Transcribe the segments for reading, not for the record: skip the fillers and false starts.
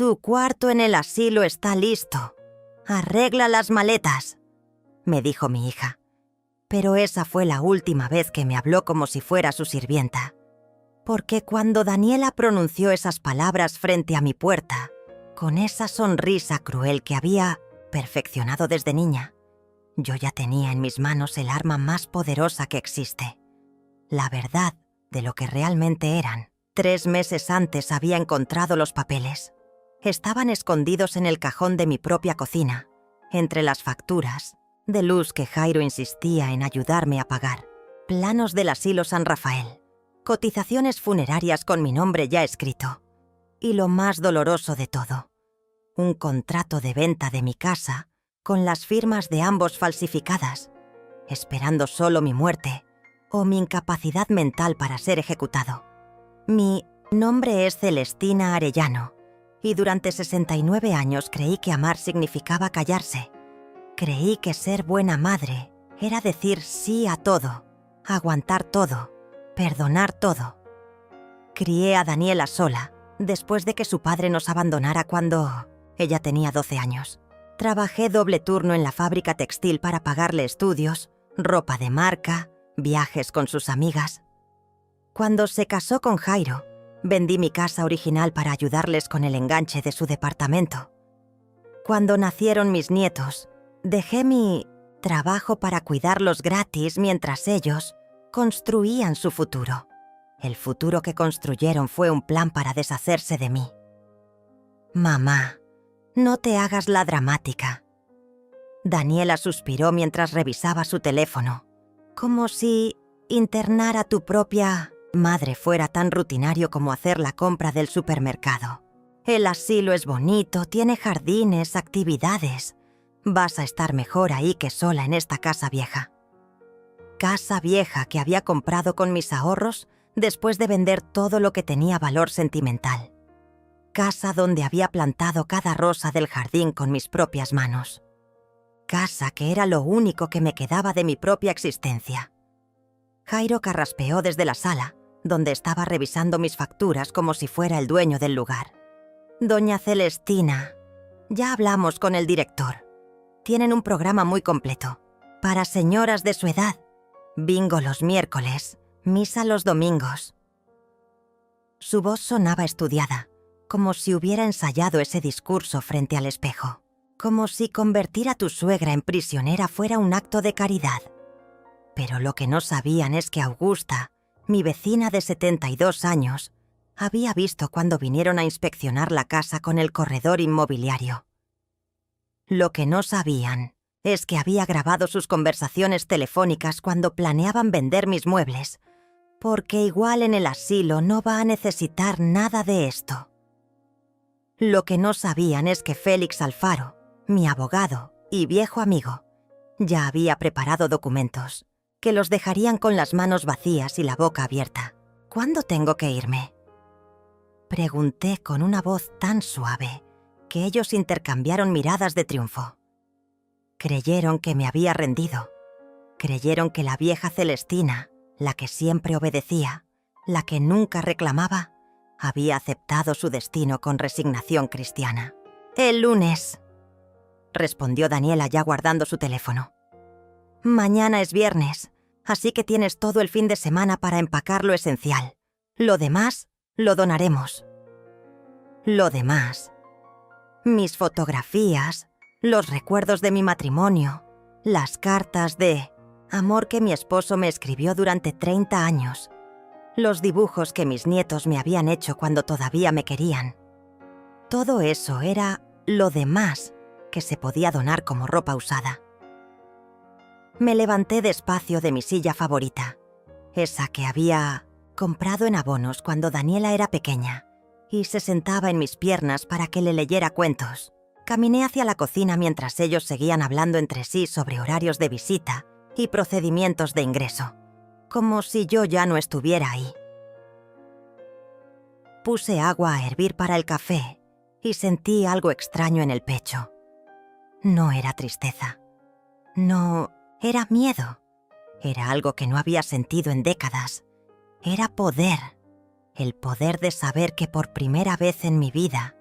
Tu cuarto en el asilo está listo. Arregla las maletas, me dijo mi hija. Pero esa fue la última vez que me habló como si fuera su sirvienta. Porque cuando Daniela pronunció esas palabras frente a mi puerta, con esa sonrisa cruel que había perfeccionado desde niña, yo ya tenía en mis manos el arma más poderosa que existe. La verdad de lo que realmente eran. 3 meses antes había encontrado los papeles. Estaban escondidos en el cajón de mi propia cocina, entre las facturas de luz que Jairo insistía en ayudarme a pagar, planos del asilo San Rafael, cotizaciones funerarias con mi nombre ya escrito, y lo más doloroso de todo, un contrato de venta de mi casa con las firmas de ambos falsificadas, esperando solo mi muerte o mi incapacidad mental para ser ejecutado. Mi nombre es Celestina Arellano, y durante 69 años creí que amar significaba callarse. Creí que ser buena madre era decir sí a todo, aguantar todo, perdonar todo. Crié a Daniela sola, después de que su padre nos abandonara cuando ella tenía 12 años. Trabajé doble turno en la fábrica textil para pagarle estudios, ropa de marca, viajes con sus amigas. Cuando se casó con Jairo, vendí mi casa original para ayudarles con el enganche de su departamento. Cuando nacieron mis nietos, dejé mi trabajo para cuidarlos gratis mientras ellos construían su futuro. El futuro que construyeron fue un plan para deshacerse de mí. Mamá, no te hagas la dramática. Daniela suspiró mientras revisaba su teléfono, como si internar a tu propia madre fuera tan rutinario como hacer la compra del supermercado. El asilo es bonito, tiene jardines, actividades. Vas a estar mejor ahí que sola en esta casa vieja. Casa vieja que había comprado con mis ahorros después de vender todo lo que tenía valor sentimental. Casa donde había plantado cada rosa del jardín con mis propias manos. Casa que era lo único que me quedaba de mi propia existencia. Jairo carraspeó desde la sala, donde estaba revisando mis facturas como si fuera el dueño del lugar. Doña Celestina, ya hablamos con el director. Tienen un programa muy completo. Para señoras de su edad. Bingo los miércoles, misa los domingos. Su voz sonaba estudiada, como si hubiera ensayado ese discurso frente al espejo. Como si convertir a tu suegra en prisionera fuera un acto de caridad. Pero lo que no sabían es que Augusta, mi vecina de 72 años, había visto cuando vinieron a inspeccionar la casa con el corredor inmobiliario. Lo que no sabían es que había grabado sus conversaciones telefónicas cuando planeaban vender mis muebles, porque igual en el asilo no va a necesitar nada de esto. Lo que no sabían es que Félix Alfaro, mi abogado y viejo amigo, ya había preparado documentos, que los dejarían con las manos vacías y la boca abierta. ¿Cuándo tengo que irme? Pregunté con una voz tan suave que ellos intercambiaron miradas de triunfo. Creyeron que me había rendido. Creyeron que la vieja Celestina, la que siempre obedecía, la que nunca reclamaba, había aceptado su destino con resignación cristiana. «El lunes», respondió Daniela ya guardando su teléfono. «Mañana es viernes, así que tienes todo el fin de semana para empacar lo esencial. Lo demás lo donaremos». Lo demás. Mis fotografías, los recuerdos de mi matrimonio, las cartas de amor que mi esposo me escribió durante 30 años, los dibujos que mis nietos me habían hecho cuando todavía me querían. Todo eso era lo demás que se podía donar como ropa usada. Me levanté despacio de mi silla favorita, esa que había comprado en abonos cuando Daniela era pequeña, y se sentaba en mis piernas para que le leyera cuentos. Caminé hacia la cocina mientras ellos seguían hablando entre sí sobre horarios de visita y procedimientos de ingreso, como si yo ya no estuviera ahí. Puse agua a hervir para el café y sentí algo extraño en el pecho. No era tristeza. No, era miedo. Era algo que no había sentido en décadas. Era poder. El poder de saber que por primera vez en mi vida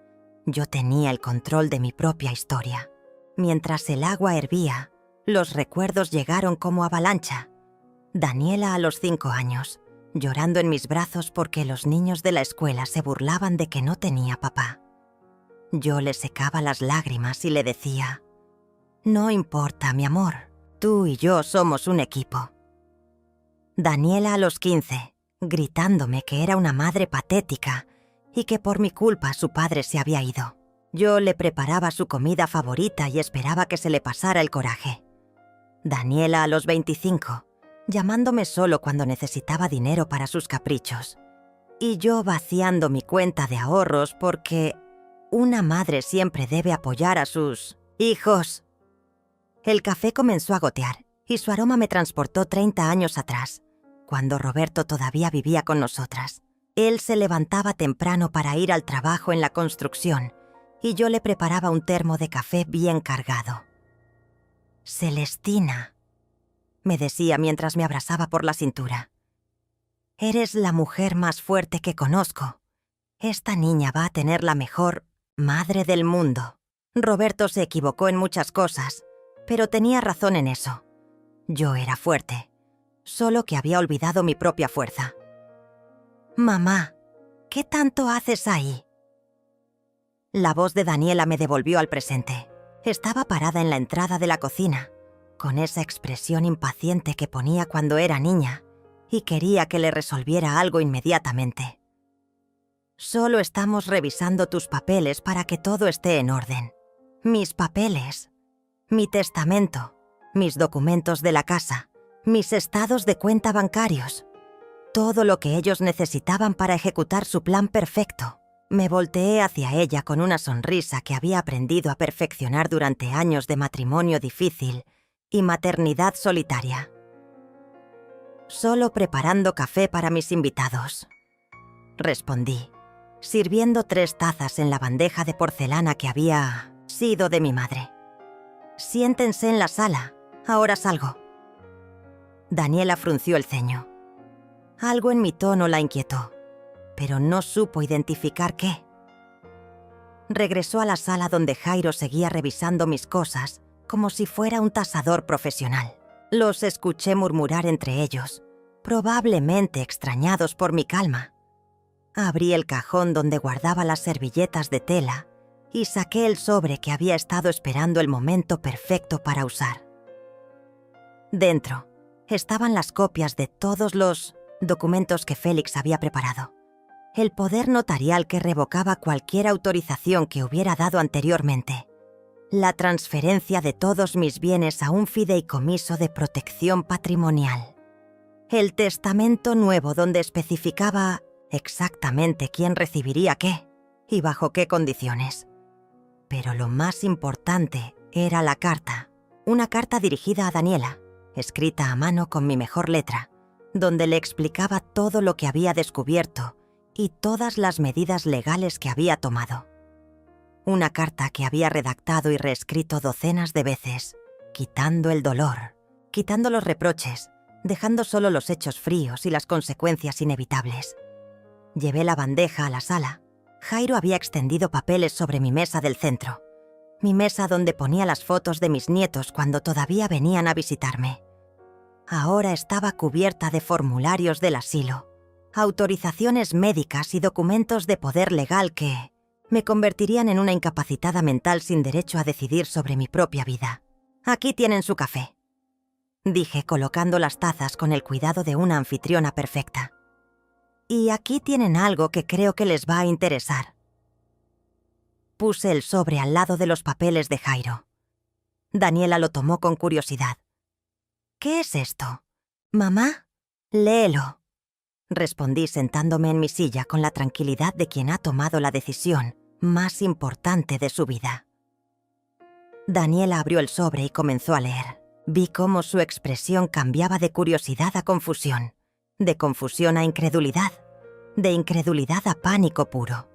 Yo tenía el control de mi propia historia. Mientras el agua hervía, los recuerdos llegaron como avalancha. Daniela a los 5 años, llorando en mis brazos porque los niños de la escuela se burlaban de que no tenía papá. Yo le secaba las lágrimas y le decía: «No importa, mi amor, tú y yo somos un equipo». Daniela a los 15, gritándome que era una madre patética y que por mi culpa su padre se había ido. Yo le preparaba su comida favorita y esperaba que se le pasara el coraje. Daniela a los 25, llamándome solo cuando necesitaba dinero para sus caprichos. Y yo vaciando mi cuenta de ahorros porque una madre siempre debe apoyar a sus hijos. El café comenzó a gotear y su aroma me transportó 30 años atrás, cuando Roberto todavía vivía con nosotras. Él se levantaba temprano para ir al trabajo en la construcción y yo le preparaba un termo de café bien cargado. «Celestina», me decía mientras me abrazaba por la cintura, «eres la mujer más fuerte que conozco. Esta niña va a tener la mejor madre del mundo». Roberto se equivocó en muchas cosas, pero tenía razón en eso. Yo era fuerte, solo que había olvidado mi propia fuerza. «Mamá, ¿qué tanto haces ahí?». La voz de Daniela me devolvió al presente. Estaba parada en la entrada de la cocina, con esa expresión impaciente que ponía cuando era niña, y quería que le resolviera algo inmediatamente. «Solo estamos revisando tus papeles para que todo esté en orden». Mis papeles, mi testamento, mis documentos de la casa, mis estados de cuenta bancarios, todo lo que ellos necesitaban para ejecutar su plan perfecto. Me volteé hacia ella con una sonrisa que había aprendido a perfeccionar durante años de matrimonio difícil y maternidad solitaria. «Solo preparando café para mis invitados», respondí, sirviendo 3 tazas en la bandeja de porcelana que había sido de mi madre. «Siéntense en la sala, ahora salgo». Daniela frunció el ceño. Algo en mi tono la inquietó, pero no supo identificar qué. Regresó a la sala donde Jairo seguía revisando mis cosas como si fuera un tasador profesional. Los escuché murmurar entre ellos, probablemente extrañados por mi calma. Abrí el cajón donde guardaba las servilletas de tela y saqué el sobre que había estado esperando el momento perfecto para usar. Dentro estaban las copias de todos los documentos que Félix había preparado. El poder notarial que revocaba cualquier autorización que hubiera dado anteriormente. La transferencia de todos mis bienes a un fideicomiso de protección patrimonial. El testamento nuevo donde especificaba exactamente quién recibiría qué y bajo qué condiciones. Pero lo más importante era la carta. Una carta dirigida a Daniela, escrita a mano con mi mejor letra, donde le explicaba todo lo que había descubierto y todas las medidas legales que había tomado. Una carta que había redactado y reescrito docenas de veces, quitando el dolor, quitando los reproches, dejando solo los hechos fríos y las consecuencias inevitables. Llevé la bandeja a la sala. Jairo había extendido papeles sobre mi mesa del centro, mi mesa donde ponía las fotos de mis nietos cuando todavía venían a visitarme. Ahora estaba cubierta de formularios del asilo, autorizaciones médicas y documentos de poder legal que me convertirían en una incapacitada mental sin derecho a decidir sobre mi propia vida. «Aquí tienen su café», dije colocando las tazas con el cuidado de una anfitriona perfecta. «Y aquí tienen algo que creo que les va a interesar». Puse el sobre al lado de los papeles de Jairo. Daniela lo tomó con curiosidad. «¿Qué es esto? Mamá, léelo», respondí sentándome en mi silla con la tranquilidad de quien ha tomado la decisión más importante de su vida. Daniela abrió el sobre y comenzó a leer. Vi cómo su expresión cambiaba de curiosidad a confusión, de confusión a incredulidad, de incredulidad a pánico puro.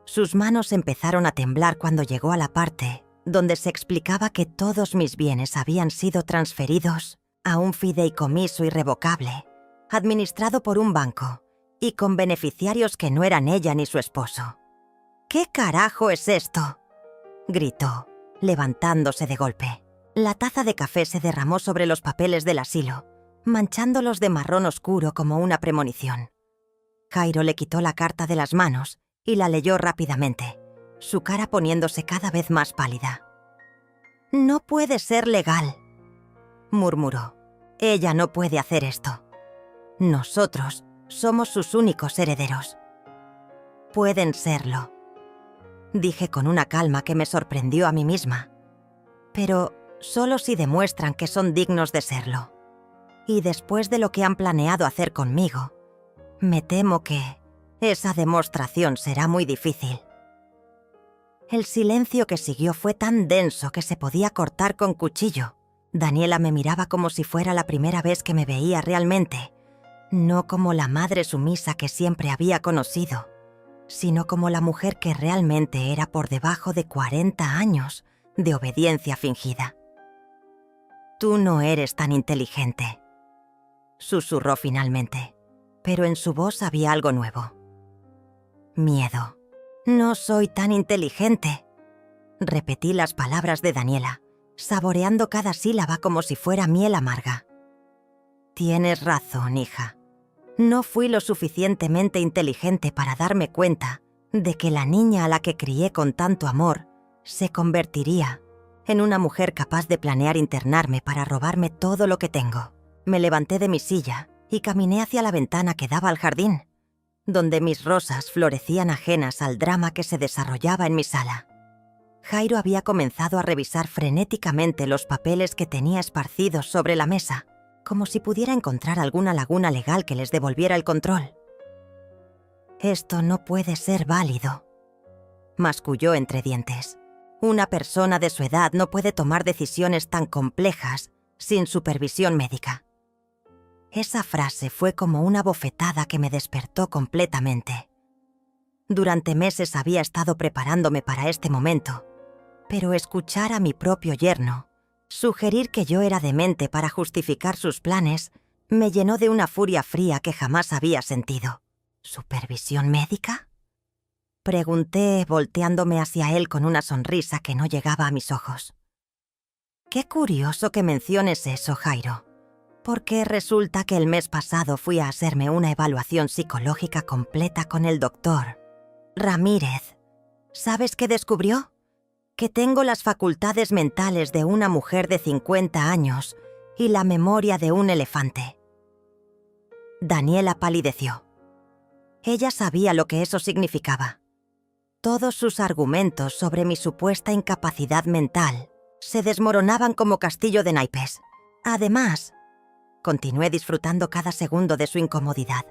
Sus manos empezaron a temblar cuando llegó a la parte donde se explicaba que todos mis bienes habían sido transferidos a un fideicomiso irrevocable, administrado por un banco y con beneficiarios que no eran ella ni su esposo. ¿Qué carajo es esto?, gritó, levantándose de golpe. La taza de café se derramó sobre los papeles del asilo, manchándolos de marrón oscuro como una premonición. Jairo le quitó la carta de las manos y la leyó rápidamente, su cara poniéndose cada vez más pálida. «No puede ser legal», murmuró. «Ella no puede hacer esto. Nosotros somos sus únicos herederos». «Pueden serlo», dije con una calma que me sorprendió a mí misma. «Pero solo si demuestran que son dignos de serlo. Y después de lo que han planeado hacer conmigo, me temo que esa demostración será muy difícil». El silencio que siguió fue tan denso que se podía cortar con cuchillo. Daniela me miraba como si fuera la primera vez que me veía realmente, no como la madre sumisa que siempre había conocido, sino como la mujer que realmente era por debajo de 40 años de obediencia fingida. «Tú no eres tan inteligente», susurró finalmente, pero en su voz había algo nuevo. «Miedo». «No soy tan inteligente», repetí las palabras de Daniela, saboreando cada sílaba como si fuera miel amarga. «Tienes razón, hija. No fui lo suficientemente inteligente para darme cuenta de que la niña a la que crié con tanto amor se convertiría en una mujer capaz de planear internarme para robarme todo lo que tengo». Me levanté de mi silla y caminé hacia la ventana que daba al jardín, donde mis rosas florecían ajenas al drama que se desarrollaba en mi sala. Jairo había comenzado a revisar frenéticamente los papeles que tenía esparcidos sobre la mesa, como si pudiera encontrar alguna laguna legal que les devolviera el control. «Esto no puede ser válido», masculló entre dientes. «Una persona de su edad no puede tomar decisiones tan complejas sin supervisión médica». Esa frase fue como una bofetada que me despertó completamente. Durante meses había estado preparándome para este momento, pero escuchar a mi propio yerno sugerir que yo era demente para justificar sus planes me llenó de una furia fría que jamás había sentido. ¿Supervisión médica?, pregunté, volteándome hacia él con una sonrisa que no llegaba a mis ojos. «Qué curioso que menciones eso, Jairo, porque resulta que el mes pasado fui a hacerme una evaluación psicológica completa con el doctor Ramírez. ¿Sabes qué descubrió? Que tengo las facultades mentales de una mujer de 50 años y la memoria de un elefante». Daniela palideció. Ella sabía lo que eso significaba. Todos sus argumentos sobre mi supuesta incapacidad mental se desmoronaban como castillo de naipes. Además, continué disfrutando cada segundo de su incomodidad.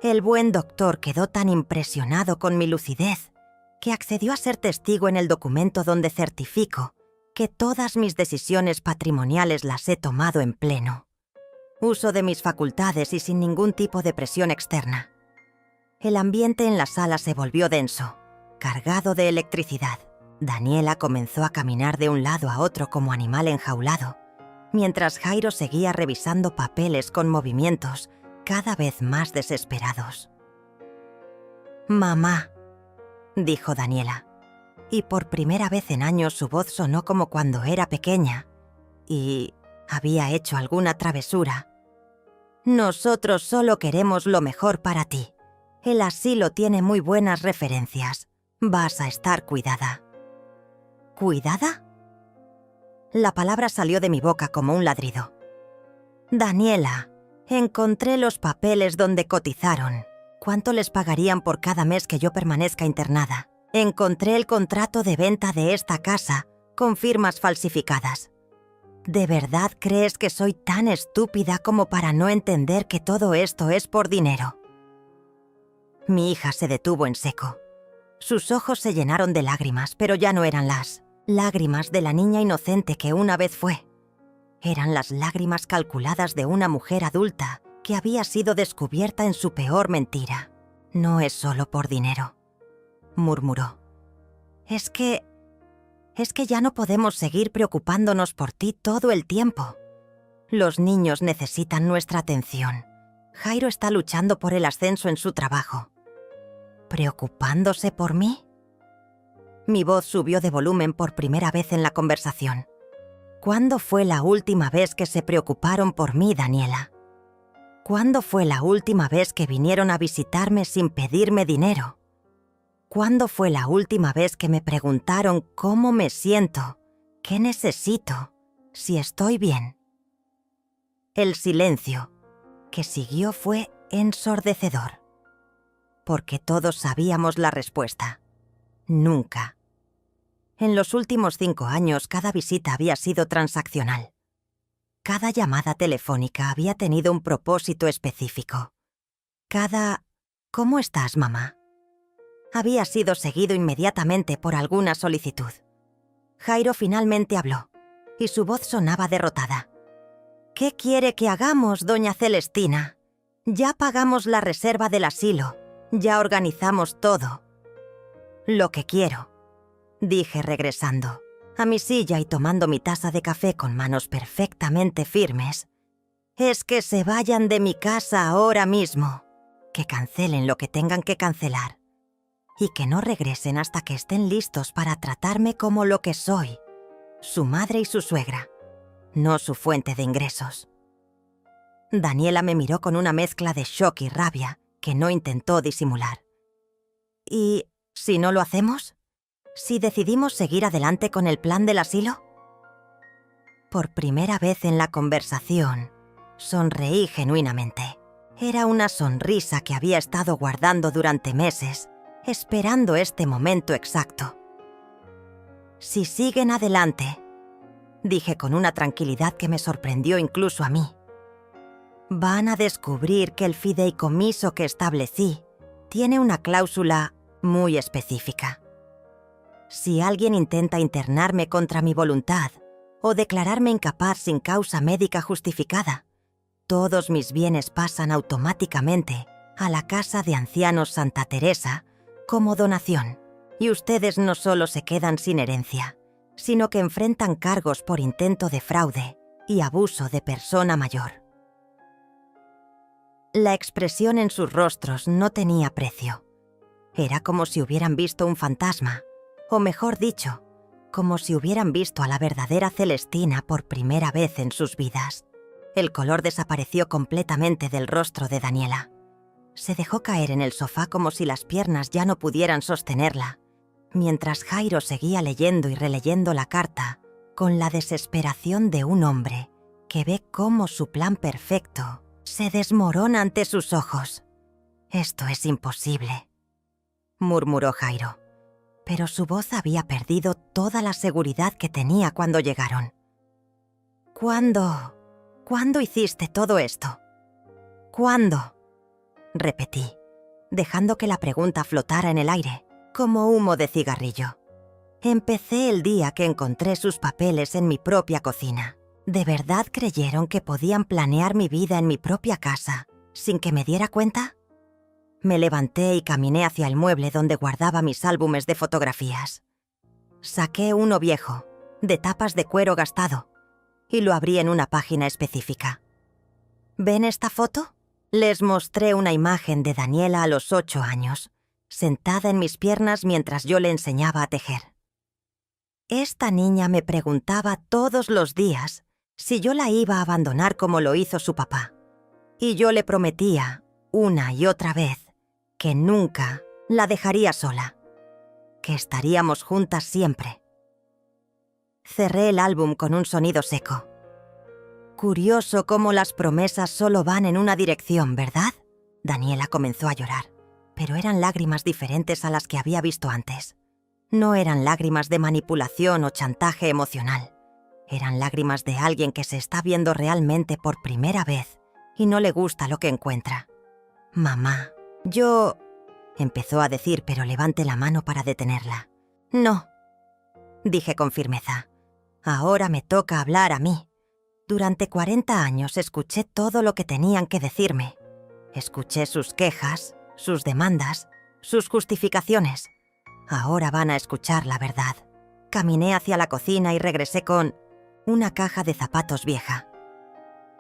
El buen doctor quedó tan impresionado con mi lucidez que accedió a ser testigo en el documento donde certifico que todas mis decisiones patrimoniales las he tomado en pleno uso de mis facultades y sin ningún tipo de presión externa. El ambiente en la sala se volvió denso, cargado de electricidad. Daniela comenzó a caminar de un lado a otro como animal enjaulado, mientras Jairo seguía revisando papeles con movimientos cada vez más desesperados. «Mamá», dijo Daniela, y por primera vez en años su voz sonó como cuando era pequeña y había hecho alguna travesura. «Nosotros solo queremos lo mejor para ti. El asilo tiene muy buenas referencias. Vas a estar cuidada». ¿Cuidada? La palabra salió de mi boca como un ladrido. «Daniela, encontré los papeles donde cotizaron. ¿Cuánto les pagarían por cada mes que yo permanezca internada? Encontré el contrato de venta de esta casa con firmas falsificadas. ¿De verdad crees que soy tan estúpida como para no entender que todo esto es por dinero?» Mi hija se detuvo en seco. Sus ojos se llenaron de lágrimas, pero ya no eran las lágrimas de la niña inocente que una vez fue. Eran las lágrimas calculadas de una mujer adulta que había sido descubierta en su peor mentira. «No es solo por dinero», murmuró. Es que ya no podemos seguir preocupándonos por ti todo el tiempo. Los niños necesitan nuestra atención. Jairo está luchando por el ascenso en su trabajo. ¿Preocupándose por mí? Mi voz subió de volumen por primera vez en la conversación. ¿Cuándo fue la última vez que se preocuparon por mí, Daniela? ¿Cuándo fue la última vez que vinieron a visitarme sin pedirme dinero? ¿Cuándo fue la última vez que me preguntaron cómo me siento, qué necesito, si estoy bien? El silencio que siguió fue ensordecedor, porque todos sabíamos la respuesta. Nunca. En los últimos 5 años, cada visita había sido transaccional. Cada llamada telefónica había tenido un propósito específico. Cada «¿Cómo estás, mamá?», había sido seguido inmediatamente por alguna solicitud. Jairo finalmente habló, y su voz sonaba derrotada. «¿Qué quiere que hagamos, doña Celestina? Ya pagamos la reserva del asilo, ya organizamos todo». «Lo que quiero», dije regresando a mi silla y tomando mi taza de café con manos perfectamente firmes, «es que se vayan de mi casa ahora mismo, que cancelen lo que tengan que cancelar y que no regresen hasta que estén listos para tratarme como lo que soy, su madre y su suegra, no su fuente de ingresos». Daniela me miró con una mezcla de shock y rabia que no intentó disimular. «¿Y si no lo hacemos? ¿Si decidimos seguir adelante con el plan del asilo?». Por primera vez en la conversación, sonreí genuinamente. Era una sonrisa que había estado guardando durante meses, esperando este momento exacto. «Si siguen adelante», dije con una tranquilidad que me sorprendió incluso a mí, «van a descubrir que el fideicomiso que establecí tiene una cláusula muy específica. Si alguien intenta internarme contra mi voluntad o declararme incapaz sin causa médica justificada, todos mis bienes pasan automáticamente a la Casa de Ancianos Santa Teresa como donación, y ustedes no solo se quedan sin herencia, sino que enfrentan cargos por intento de fraude y abuso de persona mayor». La expresión en sus rostros no tenía precio. Era como si hubieran visto un fantasma, o mejor dicho, como si hubieran visto a la verdadera Celestina por primera vez en sus vidas. El color desapareció completamente del rostro de Daniela. Se dejó caer en el sofá como si las piernas ya no pudieran sostenerla, mientras Jairo seguía leyendo y releyendo la carta con la desesperación de un hombre que ve cómo su plan perfecto se desmorona ante sus ojos. «Esto es imposible», murmuró Jairo, pero su voz había perdido toda la seguridad que tenía cuando llegaron. ¿Cuándo hiciste todo esto? ¿Cuándo?», repetí, dejando que la pregunta flotara en el aire, como humo de cigarrillo. «Empecé el día que encontré sus papeles en mi propia cocina. ¿De verdad creyeron que podían planear mi vida en mi propia casa sin que me diera cuenta?». Me levanté y caminé hacia el mueble donde guardaba mis álbumes de fotografías. Saqué uno viejo, de tapas de cuero gastado, y lo abrí en una página específica. «¿Ven esta foto?». Les mostré una imagen de Daniela a los 8 años, sentada en mis piernas mientras yo le enseñaba a tejer. Esta niña me preguntaba todos los días si yo la iba a abandonar como lo hizo su papá, y yo le prometía, una y otra vez, que nunca la dejaría sola, que estaríamos juntas siempre. Cerré el álbum con un sonido seco. «Curioso cómo las promesas solo van en una dirección, ¿verdad?». Daniela comenzó a llorar, pero eran lágrimas diferentes a las que había visto antes. No eran lágrimas de manipulación o chantaje emocional. Eran lágrimas de alguien que se está viendo realmente por primera vez y no le gusta lo que encuentra. «Mamá, yo…», empezó a decir, pero levanté la mano para detenerla. «No», dije con firmeza. «Ahora me toca hablar a mí. Durante 40 años escuché todo lo que tenían que decirme. Escuché sus quejas, sus demandas, sus justificaciones. Ahora van a escuchar la verdad». Caminé hacia la cocina y regresé con una caja de zapatos vieja.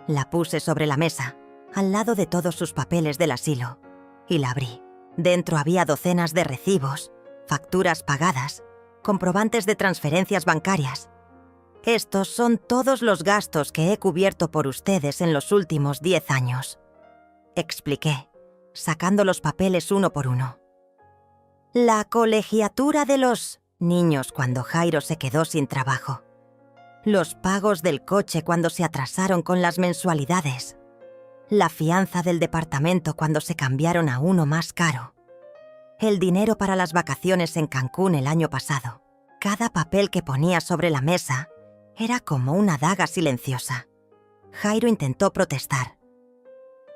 La puse sobre la mesa, al lado de todos sus papeles del asilo, y la abrí. Dentro había docenas de recibos, facturas pagadas, comprobantes de transferencias bancarias. Estos son todos los gastos que he cubierto por ustedes en los últimos 10 años. Expliqué, sacando los papeles uno por uno. La colegiatura de los niños cuando Jairo se quedó sin trabajo. Los pagos del coche cuando se atrasaron con las mensualidades. La fianza del departamento cuando se cambiaron a uno más caro. El dinero para las vacaciones en Cancún el año pasado. Cada papel que ponía sobre la mesa era como una daga silenciosa. Jairo intentó protestar.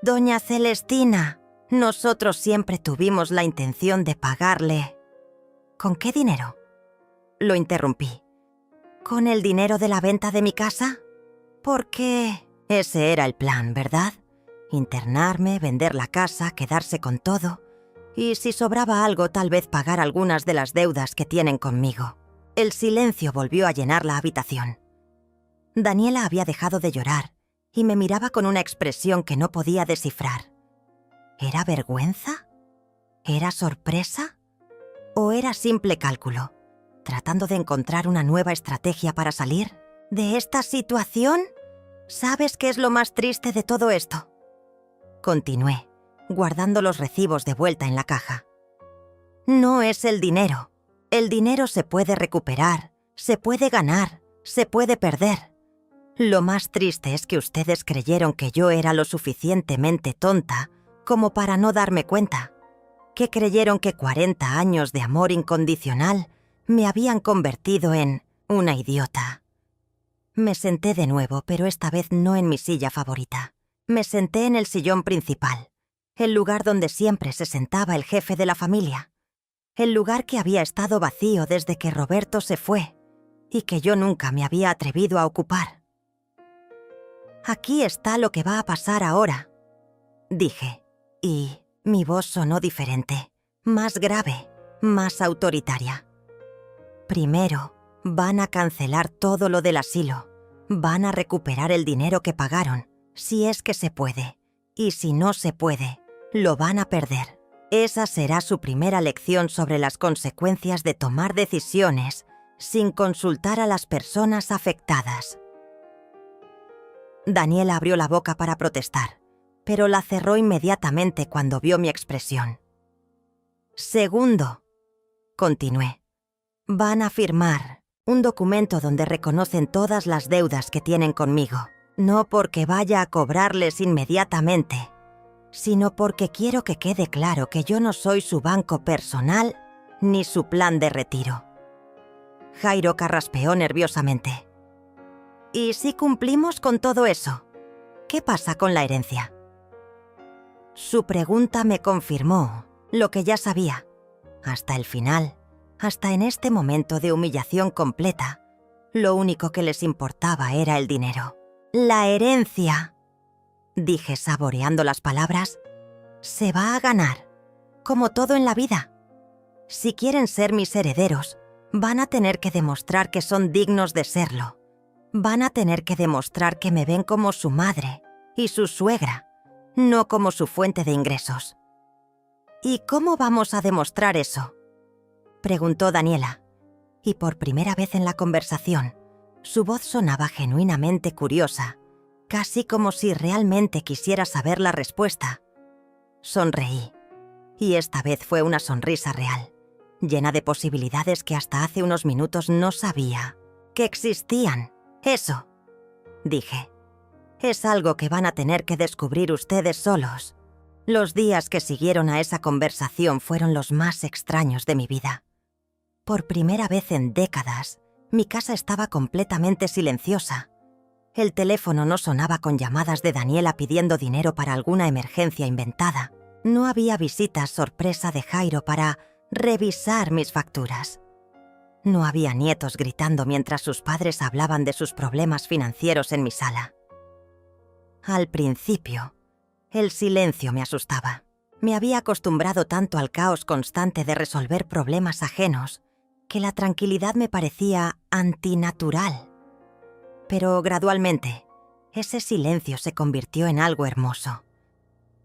«Doña Celestina, nosotros siempre tuvimos la intención de pagarle». «¿Con qué dinero?», lo interrumpí. «¿Con el dinero de la venta de mi casa? Porque ese era el plan, ¿verdad? Internarme, vender la casa, quedarse con todo. Y si sobraba algo, tal vez pagar algunas de las deudas que tienen conmigo». El silencio volvió a llenar la habitación. Daniela había dejado de llorar y me miraba con una expresión que no podía descifrar. ¿Era vergüenza? ¿Era sorpresa? ¿O era simple cálculo, tratando de encontrar una nueva estrategia para salir de esta situación? ¿Sabes qué es lo más triste de todo esto?, continué, guardando los recibos de vuelta en la caja. No es el dinero. El dinero se puede recuperar, se puede ganar, se puede perder. Lo más triste es que ustedes creyeron que yo era lo suficientemente tonta como para no darme cuenta, que creyeron que 40 años de amor incondicional me habían convertido en una idiota. Me senté de nuevo, pero esta vez no en mi silla favorita. Me senté en el sillón principal, el lugar donde siempre se sentaba el jefe de la familia, el lugar que había estado vacío desde que Roberto se fue y que yo nunca me había atrevido a ocupar. «Aquí está lo que va a pasar ahora», dije, y mi voz sonó diferente, más grave, más autoritaria. «Primero, van a cancelar todo lo del asilo. Van a recuperar el dinero que pagaron, si es que se puede. Y si no se puede, lo van a perder. Esa será su primera lección sobre las consecuencias de tomar decisiones sin consultar a las personas afectadas». Daniela abrió la boca para protestar, pero la cerró inmediatamente cuando vio mi expresión. «Segundo», continué, «van a firmar un documento donde reconocen todas las deudas que tienen conmigo, no porque vaya a cobrarles inmediatamente, sino porque quiero que quede claro que yo no soy su banco personal ni su plan de retiro». Jairo carraspeó nerviosamente. «¿Y si cumplimos con todo eso? ¿Qué pasa con la herencia?». Su pregunta me confirmó lo que ya sabía. Hasta el final, hasta en este momento de humillación completa, lo único que les importaba era el dinero. «La herencia», dije saboreando las palabras, «se va a ganar, como todo en la vida. Si quieren ser mis herederos, van a tener que demostrar que son dignos de serlo. Van a tener que demostrar que me ven como su madre y su suegra, no como su fuente de ingresos». «¿Y cómo vamos a demostrar eso?», preguntó Daniela, y por primera vez en la conversación, su voz sonaba genuinamente curiosa, casi como si realmente quisiera saber la respuesta. Sonreí, y esta vez fue una sonrisa real, llena de posibilidades que hasta hace unos minutos no sabía que existían. «Eso», dije, «es algo que van a tener que descubrir ustedes solos». Los días que siguieron a esa conversación fueron los más extraños de mi vida. Por primera vez en décadas, mi casa estaba completamente silenciosa. El teléfono no sonaba con llamadas de Daniela pidiendo dinero para alguna emergencia inventada. No había visitas sorpresa de Jairo para revisar mis facturas. No había nietos gritando mientras sus padres hablaban de sus problemas financieros en mi sala. Al principio, el silencio me asustaba. Me había acostumbrado tanto al caos constante de resolver problemas ajenos que la tranquilidad me parecía antinatural. Pero gradualmente, ese silencio se convirtió en algo hermoso.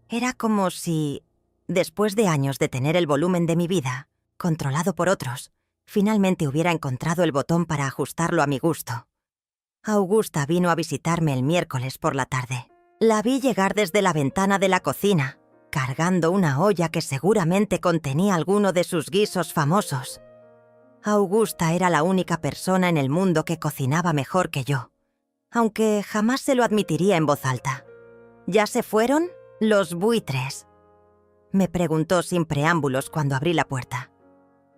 Era como si después de años de tener el volumen de mi vida, controlado por otros, finalmente hubiera encontrado el botón para ajustarlo a mi gusto. Augusta vino a visitarme el miércoles por la tarde. La vi llegar desde la ventana de la cocina, cargando una olla que seguramente contenía alguno de sus guisos famosos. Augusta era la única persona en el mundo que cocinaba mejor que yo, aunque jamás se lo admitiría en voz alta. ¿Ya se fueron? Los buitres. Me preguntó sin preámbulos cuando abrí la puerta.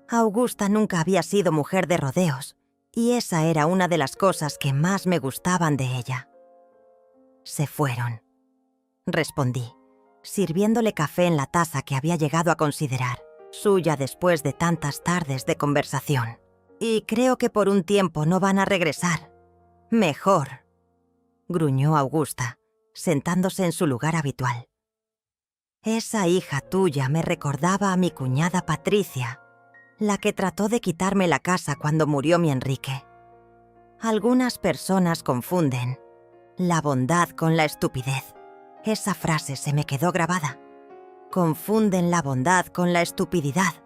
Augusta nunca había sido mujer de rodeos, y esa era una de las cosas que más me gustaban de ella. Se fueron, respondí, sirviéndole café en la taza que había llegado a considerar suya después de tantas tardes de conversación. Y creo que por un tiempo no van a regresar. Mejor, gruñó Augusta, sentándose en su lugar habitual. Esa hija tuya me recordaba a mi cuñada Patricia, la que trató de quitarme la casa cuando murió mi Enrique. Algunas personas confunden la bondad con la estupidez. Esa frase se me quedó grabada. Confunden la bondad con la estupidez.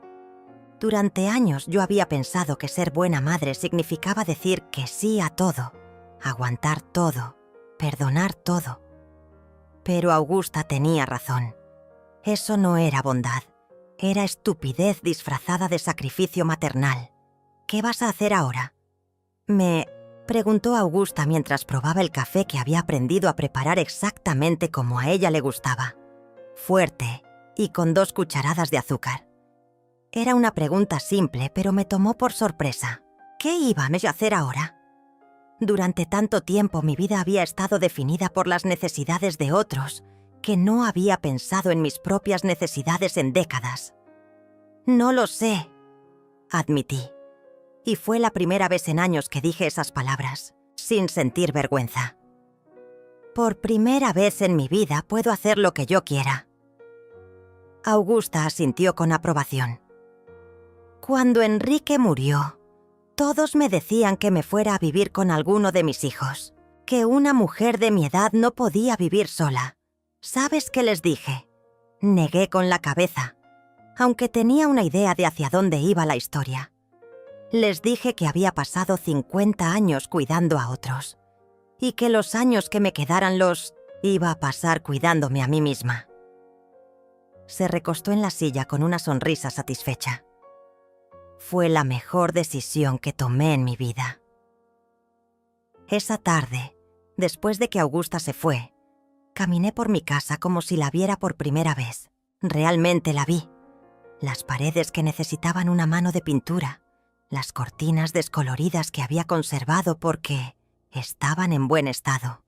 Durante años yo había pensado que ser buena madre significaba decir que sí a todo, aguantar todo, perdonar todo. Pero Augusta tenía razón. Eso no era bondad. Era estupidez disfrazada de sacrificio maternal. ¿Qué vas a hacer ahora? Me preguntó Augusta mientras probaba el café que había aprendido a preparar exactamente como a ella le gustaba. Fuerte y con 2 cucharadas de azúcar. Era una pregunta simple, pero me tomó por sorpresa. ¿Qué iba a hacer ahora? Durante tanto tiempo mi vida había estado definida por las necesidades de otros, que no había pensado en mis propias necesidades en décadas. No lo sé, admití. Y fue la primera vez en años que dije esas palabras, sin sentir vergüenza. Por primera vez en mi vida puedo hacer lo que yo quiera. Augusta asintió con aprobación. Cuando Enrique murió, todos me decían que me fuera a vivir con alguno de mis hijos, que una mujer de mi edad no podía vivir sola. ¿Sabes qué les dije? Negué con la cabeza, aunque tenía una idea de hacia dónde iba la historia. Les dije que había pasado 50 años cuidando a otros, y que los años que me quedaran los iba a pasar cuidándome a mí misma. Se recostó en la silla con una sonrisa satisfecha. Fue la mejor decisión que tomé en mi vida. Esa tarde, después de que Augusta se fue, caminé por mi casa como si la viera por primera vez. Realmente la vi. Las paredes que necesitaban una mano de pintura, las cortinas descoloridas que había conservado porque estaban en buen estado,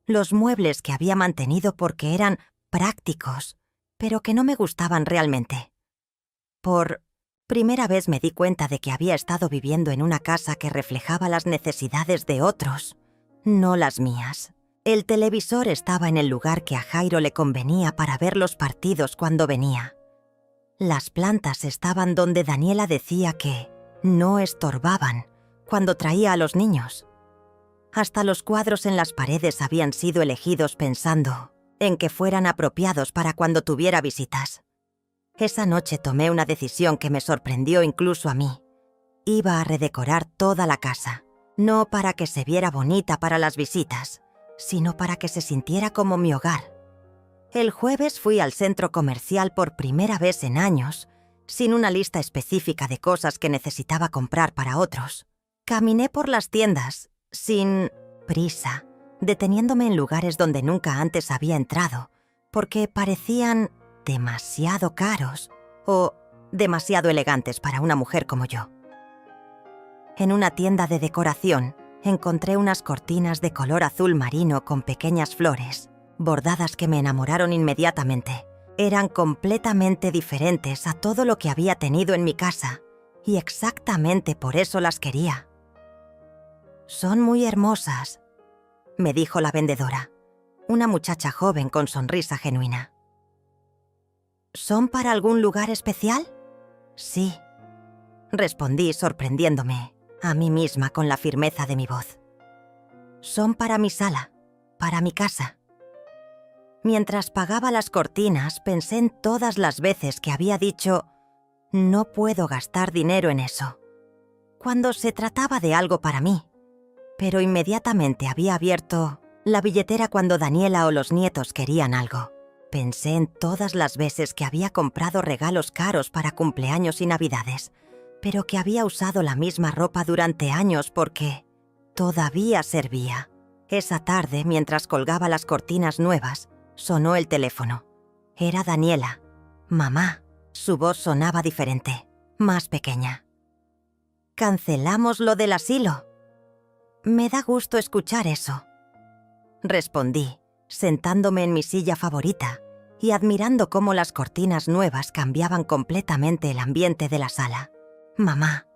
los muebles que había mantenido porque eran prácticos, pero que no me gustaban realmente. Por primera vez me di cuenta de que había estado viviendo en una casa que reflejaba las necesidades de otros, no las mías. El televisor estaba en el lugar que a Jairo le convenía para ver los partidos cuando venía. Las plantas estaban donde Daniela decía que no estorbaban cuando traía a los niños. Hasta los cuadros en las paredes habían sido elegidos pensando en que fueran apropiados para cuando tuviera visitas. Esa noche tomé una decisión que me sorprendió incluso a mí. Iba a redecorar toda la casa, no para que se viera bonita para las visitas, sino para que se sintiera como mi hogar. El jueves fui al centro comercial por primera vez en años, sin una lista específica de cosas que necesitaba comprar para otros. Caminé por las tiendas, sin prisa, deteniéndome en lugares donde nunca antes había entrado, porque parecían demasiado caros o demasiado elegantes para una mujer como yo. En una tienda de decoración encontré unas cortinas de color azul marino con pequeñas flores, bordadas que me enamoraron inmediatamente. Eran completamente diferentes a todo lo que había tenido en mi casa, y exactamente por eso las quería. «Son muy hermosas», me dijo la vendedora, una muchacha joven con sonrisa genuina. «¿Son para algún lugar especial?» «Sí», respondí sorprendiéndome a mí misma con la firmeza de mi voz. «Son para mi sala, para mi casa». Mientras pagaba las cortinas, pensé en todas las veces que había dicho «no puedo gastar dinero en eso», cuando se trataba de algo para mí. Pero inmediatamente había abierto la billetera cuando Daniela o los nietos querían algo. Pensé en todas las veces que había comprado regalos caros para cumpleaños y navidades, pero que había usado la misma ropa durante años porque todavía servía. Esa tarde, mientras colgaba las cortinas nuevas, sonó el teléfono. Era Daniela. Mamá. Su voz sonaba diferente, más pequeña. «Cancelamos lo del asilo». «Me da gusto escuchar eso», respondí, sentándome en mi silla favorita y admirando cómo las cortinas nuevas cambiaban completamente el ambiente de la sala. «Mamá,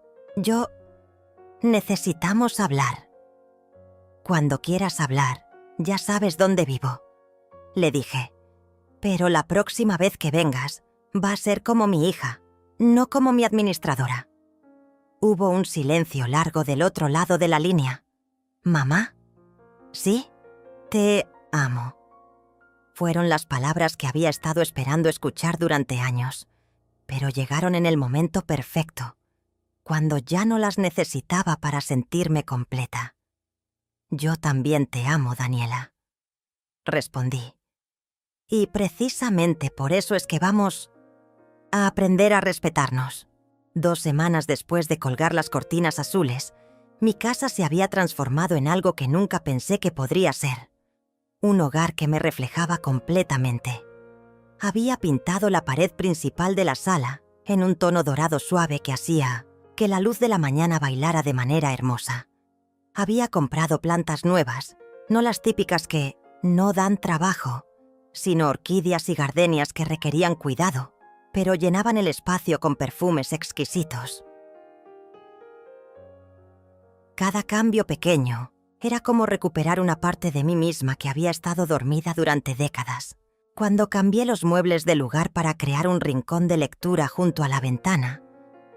necesitamos hablar». «Cuando quieras hablar, ya sabes dónde vivo», le dije. «Pero la próxima vez que vengas, va a ser como mi hija, no como mi administradora». Hubo un silencio largo del otro lado de la línea. «¿Mamá?» «Sí, te amo». Fueron las palabras que había estado esperando escuchar durante años, pero llegaron en el momento perfecto, cuando ya no las necesitaba para sentirme completa. «Yo también te amo, Daniela», respondí. «Y precisamente por eso es que vamos a aprender a respetarnos». 2 semanas después de colgar las cortinas azules, mi casa se había transformado en algo que nunca pensé que podría ser. Un hogar que me reflejaba completamente. Había pintado la pared principal de la sala en un tono dorado suave que hacía que la luz de la mañana bailara de manera hermosa. Había comprado plantas nuevas, no las típicas que no dan trabajo, sino orquídeas y gardenias que requerían cuidado, pero llenaban el espacio con perfumes exquisitos. Cada cambio pequeño era como recuperar una parte de mí misma que había estado dormida durante décadas. Cuando cambié los muebles de lugar para crear un rincón de lectura junto a la ventana,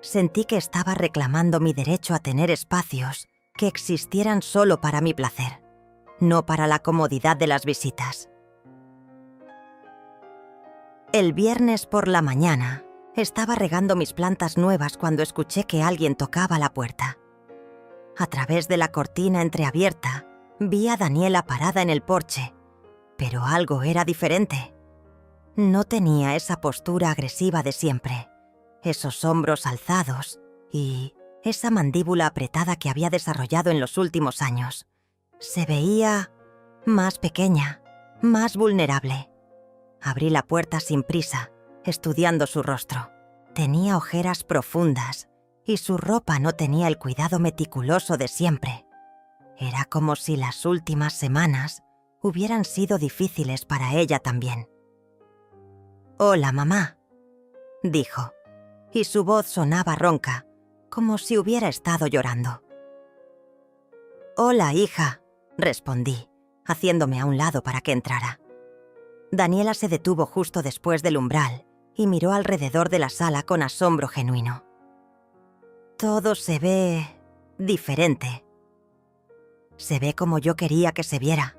sentí que estaba reclamando mi derecho a tener espacios que existieran solo para mi placer, no para la comodidad de las visitas. El viernes por la mañana, estaba regando mis plantas nuevas cuando escuché que alguien tocaba la puerta. A través de la cortina entreabierta, vi a Daniela parada en el porche, pero algo era diferente. No tenía esa postura agresiva de siempre, esos hombros alzados y esa mandíbula apretada que había desarrollado en los últimos años. Se veía más pequeña, más vulnerable. Abrí la puerta sin prisa, estudiando su rostro. Tenía ojeras profundas y su ropa no tenía el cuidado meticuloso de siempre. Era como si las últimas semanas hubieran sido difíciles para ella también. «Hola, mamá», dijo, y su voz sonaba ronca, como si hubiera estado llorando. «Hola, hija», respondí, haciéndome a un lado para que entrara. Daniela se detuvo justo después del umbral y miró alrededor de la sala con asombro genuino. «Todo se ve diferente». «Se ve como yo quería que se viera»,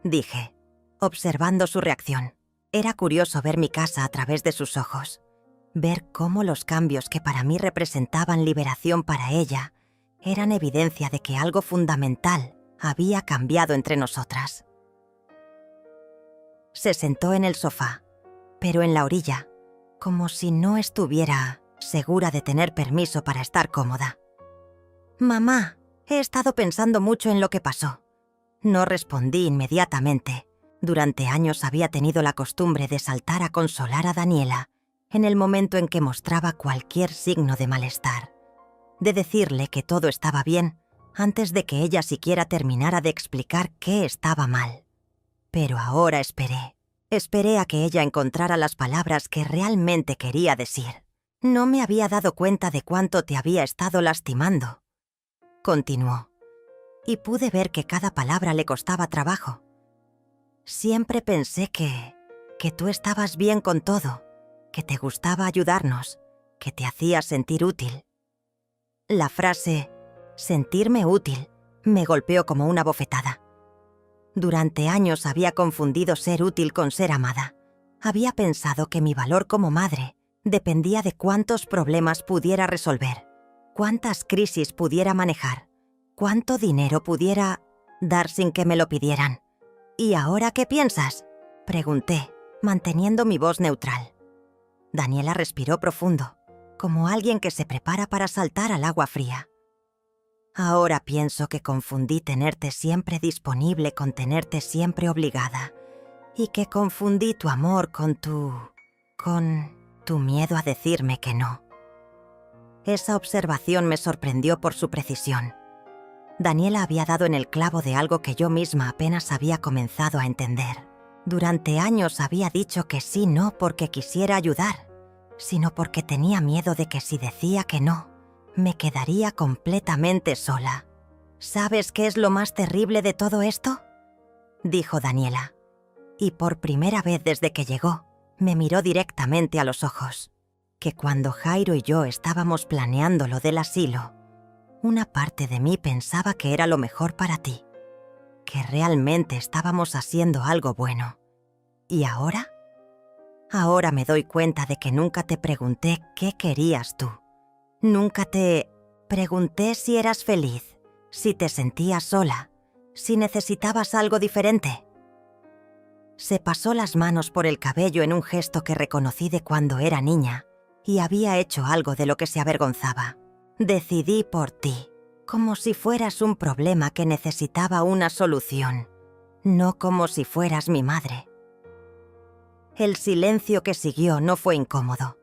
dije, observando su reacción. Era curioso ver mi casa a través de sus ojos, ver cómo los cambios que para mí representaban liberación para ella eran evidencia de que algo fundamental había cambiado entre nosotras. Se sentó en el sofá, pero en la orilla, como si no estuviera segura de tener permiso para estar cómoda. «Mamá, he estado pensando mucho en lo que pasó». No respondí inmediatamente. Durante años había tenido la costumbre de saltar a consolar a Daniela en el momento en que mostraba cualquier signo de malestar, de decirle que todo estaba bien antes de que ella siquiera terminara de explicar qué estaba mal. Pero ahora esperé a que ella encontrara las palabras que realmente quería decir. «No me había dado cuenta de cuánto te había estado lastimando», continuó, y pude ver que cada palabra le costaba trabajo. «Siempre pensé que tú estabas bien con todo, que te gustaba ayudarnos, que te hacías sentir útil». La frase «sentirme útil» me golpeó como una bofetada. Durante años había confundido ser útil con ser amada. Había pensado que mi valor como madre dependía de cuántos problemas pudiera resolver, cuántas crisis pudiera manejar, cuánto dinero pudiera dar sin que me lo pidieran. ¿Y ahora qué piensas?, pregunté, manteniendo mi voz neutral. Daniela respiró profundo, como alguien que se prepara para saltar al agua fría. Ahora pienso que confundí tenerte siempre disponible con tenerte siempre obligada, y que confundí tu amor con tu miedo a decirme que no. Esa observación me sorprendió por su precisión. Daniela había dado en el clavo de algo que yo misma apenas había comenzado a entender. Durante años había dicho que sí no porque quisiera ayudar, sino porque tenía miedo de que si decía que no, me quedaría completamente sola. ¿Sabes qué es lo más terrible de todo esto?, dijo Daniela. Y por primera vez desde que llegó, me miró directamente a los ojos. Que cuando Jairo y yo estábamos planeando lo del asilo, una parte de mí pensaba que era lo mejor para ti, que realmente estábamos haciendo algo bueno. ¿Y ahora? Ahora me doy cuenta de que nunca te pregunté qué querías tú. Nunca te pregunté si eras feliz, si te sentías sola, si necesitabas algo diferente. Se pasó las manos por el cabello en un gesto que reconocí de cuando era niña y había hecho algo de lo que se avergonzaba. Decidí por ti, como si fueras un problema que necesitaba una solución, no como si fueras mi madre. El silencio que siguió no fue incómodo.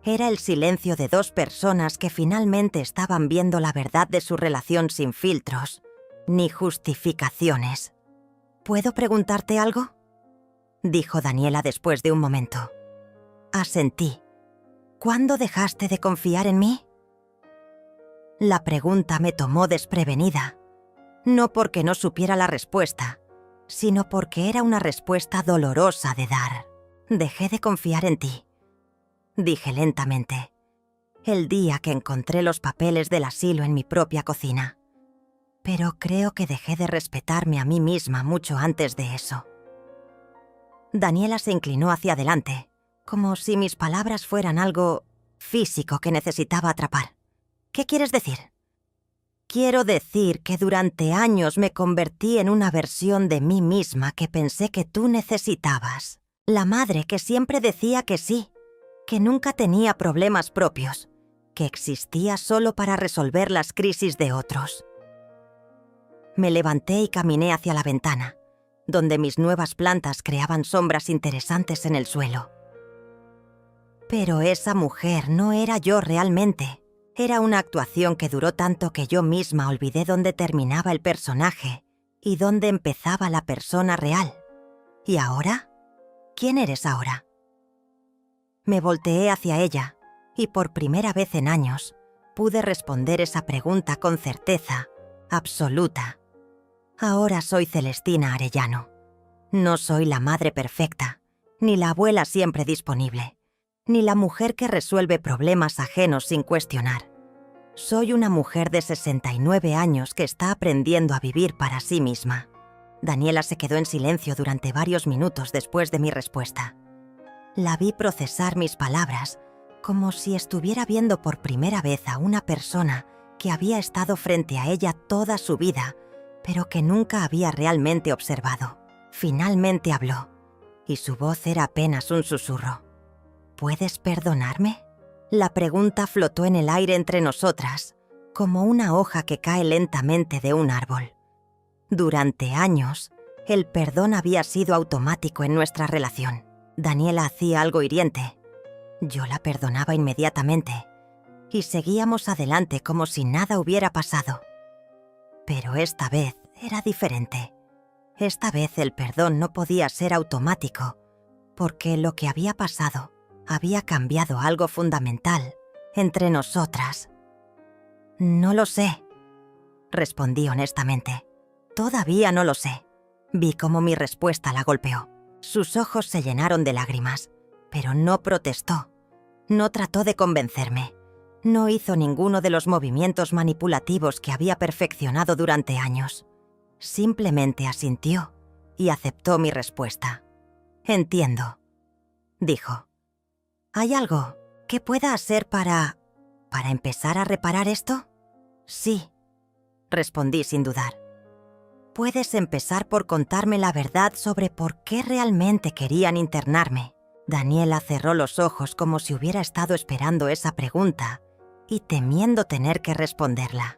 Era el silencio de dos personas que finalmente estaban viendo la verdad de su relación sin filtros, ni justificaciones. ¿Puedo preguntarte algo?, dijo Daniela después de un momento. Asentí. ¿Cuándo dejaste de confiar en mí? La pregunta me tomó desprevenida, no porque no supiera la respuesta, sino porque era una respuesta dolorosa de dar. Dejé de confiar en ti, dije lentamente, el día que encontré los papeles del asilo en mi propia cocina. Pero creo que dejé de respetarme a mí misma mucho antes de eso. Daniela se inclinó hacia adelante, como si mis palabras fueran algo físico que necesitaba atrapar. ¿Qué quieres decir? Quiero decir que durante años me convertí en una versión de mí misma que pensé que tú necesitabas. La madre que siempre decía que sí, que nunca tenía problemas propios, que existía solo para resolver las crisis de otros. Me levanté y caminé hacia la ventana, donde mis nuevas plantas creaban sombras interesantes en el suelo. Pero esa mujer no era yo realmente. Era una actuación que duró tanto que yo misma olvidé dónde terminaba el personaje y dónde empezaba la persona real. ¿Y ahora? ¿Quién eres ahora? Me volteé hacia ella y por primera vez en años pude responder esa pregunta con certeza absoluta. Ahora soy Celestina Arellano. No soy la madre perfecta, ni la abuela siempre disponible, ni la mujer que resuelve problemas ajenos sin cuestionar. Soy una mujer de 69 años que está aprendiendo a vivir para sí misma. Daniela se quedó en silencio durante varios minutos después de mi respuesta. La vi procesar mis palabras, como si estuviera viendo por primera vez a una persona que había estado frente a ella toda su vida, pero que nunca había realmente observado. Finalmente habló, y su voz era apenas un susurro. ¿Puedes perdonarme? La pregunta flotó en el aire entre nosotras, como una hoja que cae lentamente de un árbol. Durante años, el perdón había sido automático en nuestra relación. Daniela hacía algo hiriente. Yo la perdonaba inmediatamente, y seguíamos adelante como si nada hubiera pasado. Pero esta vez era diferente. Esta vez el perdón no podía ser automático, porque lo que había pasado había cambiado algo fundamental entre nosotras. No lo sé, respondí honestamente. Todavía no lo sé. Vi cómo mi respuesta la golpeó. Sus ojos se llenaron de lágrimas, pero no protestó. No trató de convencerme. No hizo ninguno de los movimientos manipulativos que había perfeccionado durante años. Simplemente asintió y aceptó mi respuesta. «Entiendo», dijo. «¿Hay algo que pueda hacer para empezar a reparar esto?» «Sí», respondí sin dudar. «Puedes empezar por contarme la verdad sobre por qué realmente querían internarme». Daniela cerró los ojos como si hubiera estado esperando esa pregunta y temiendo tener que responderla.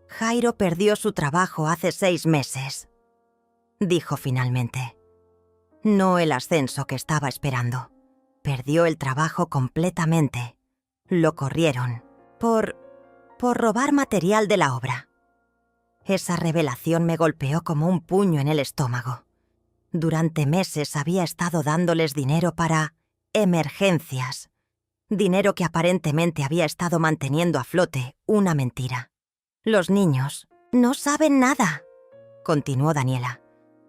«Jairo perdió su trabajo hace 6 meses», dijo finalmente. «No el ascenso que estaba esperando. Perdió el trabajo completamente. Lo corrieron por robar material de la obra». Esa revelación me golpeó como un puño en el estómago. Durante meses había estado dándoles dinero para emergencias, dinero que aparentemente había estado manteniendo a flote una mentira. «Los niños no saben nada», continuó Daniela.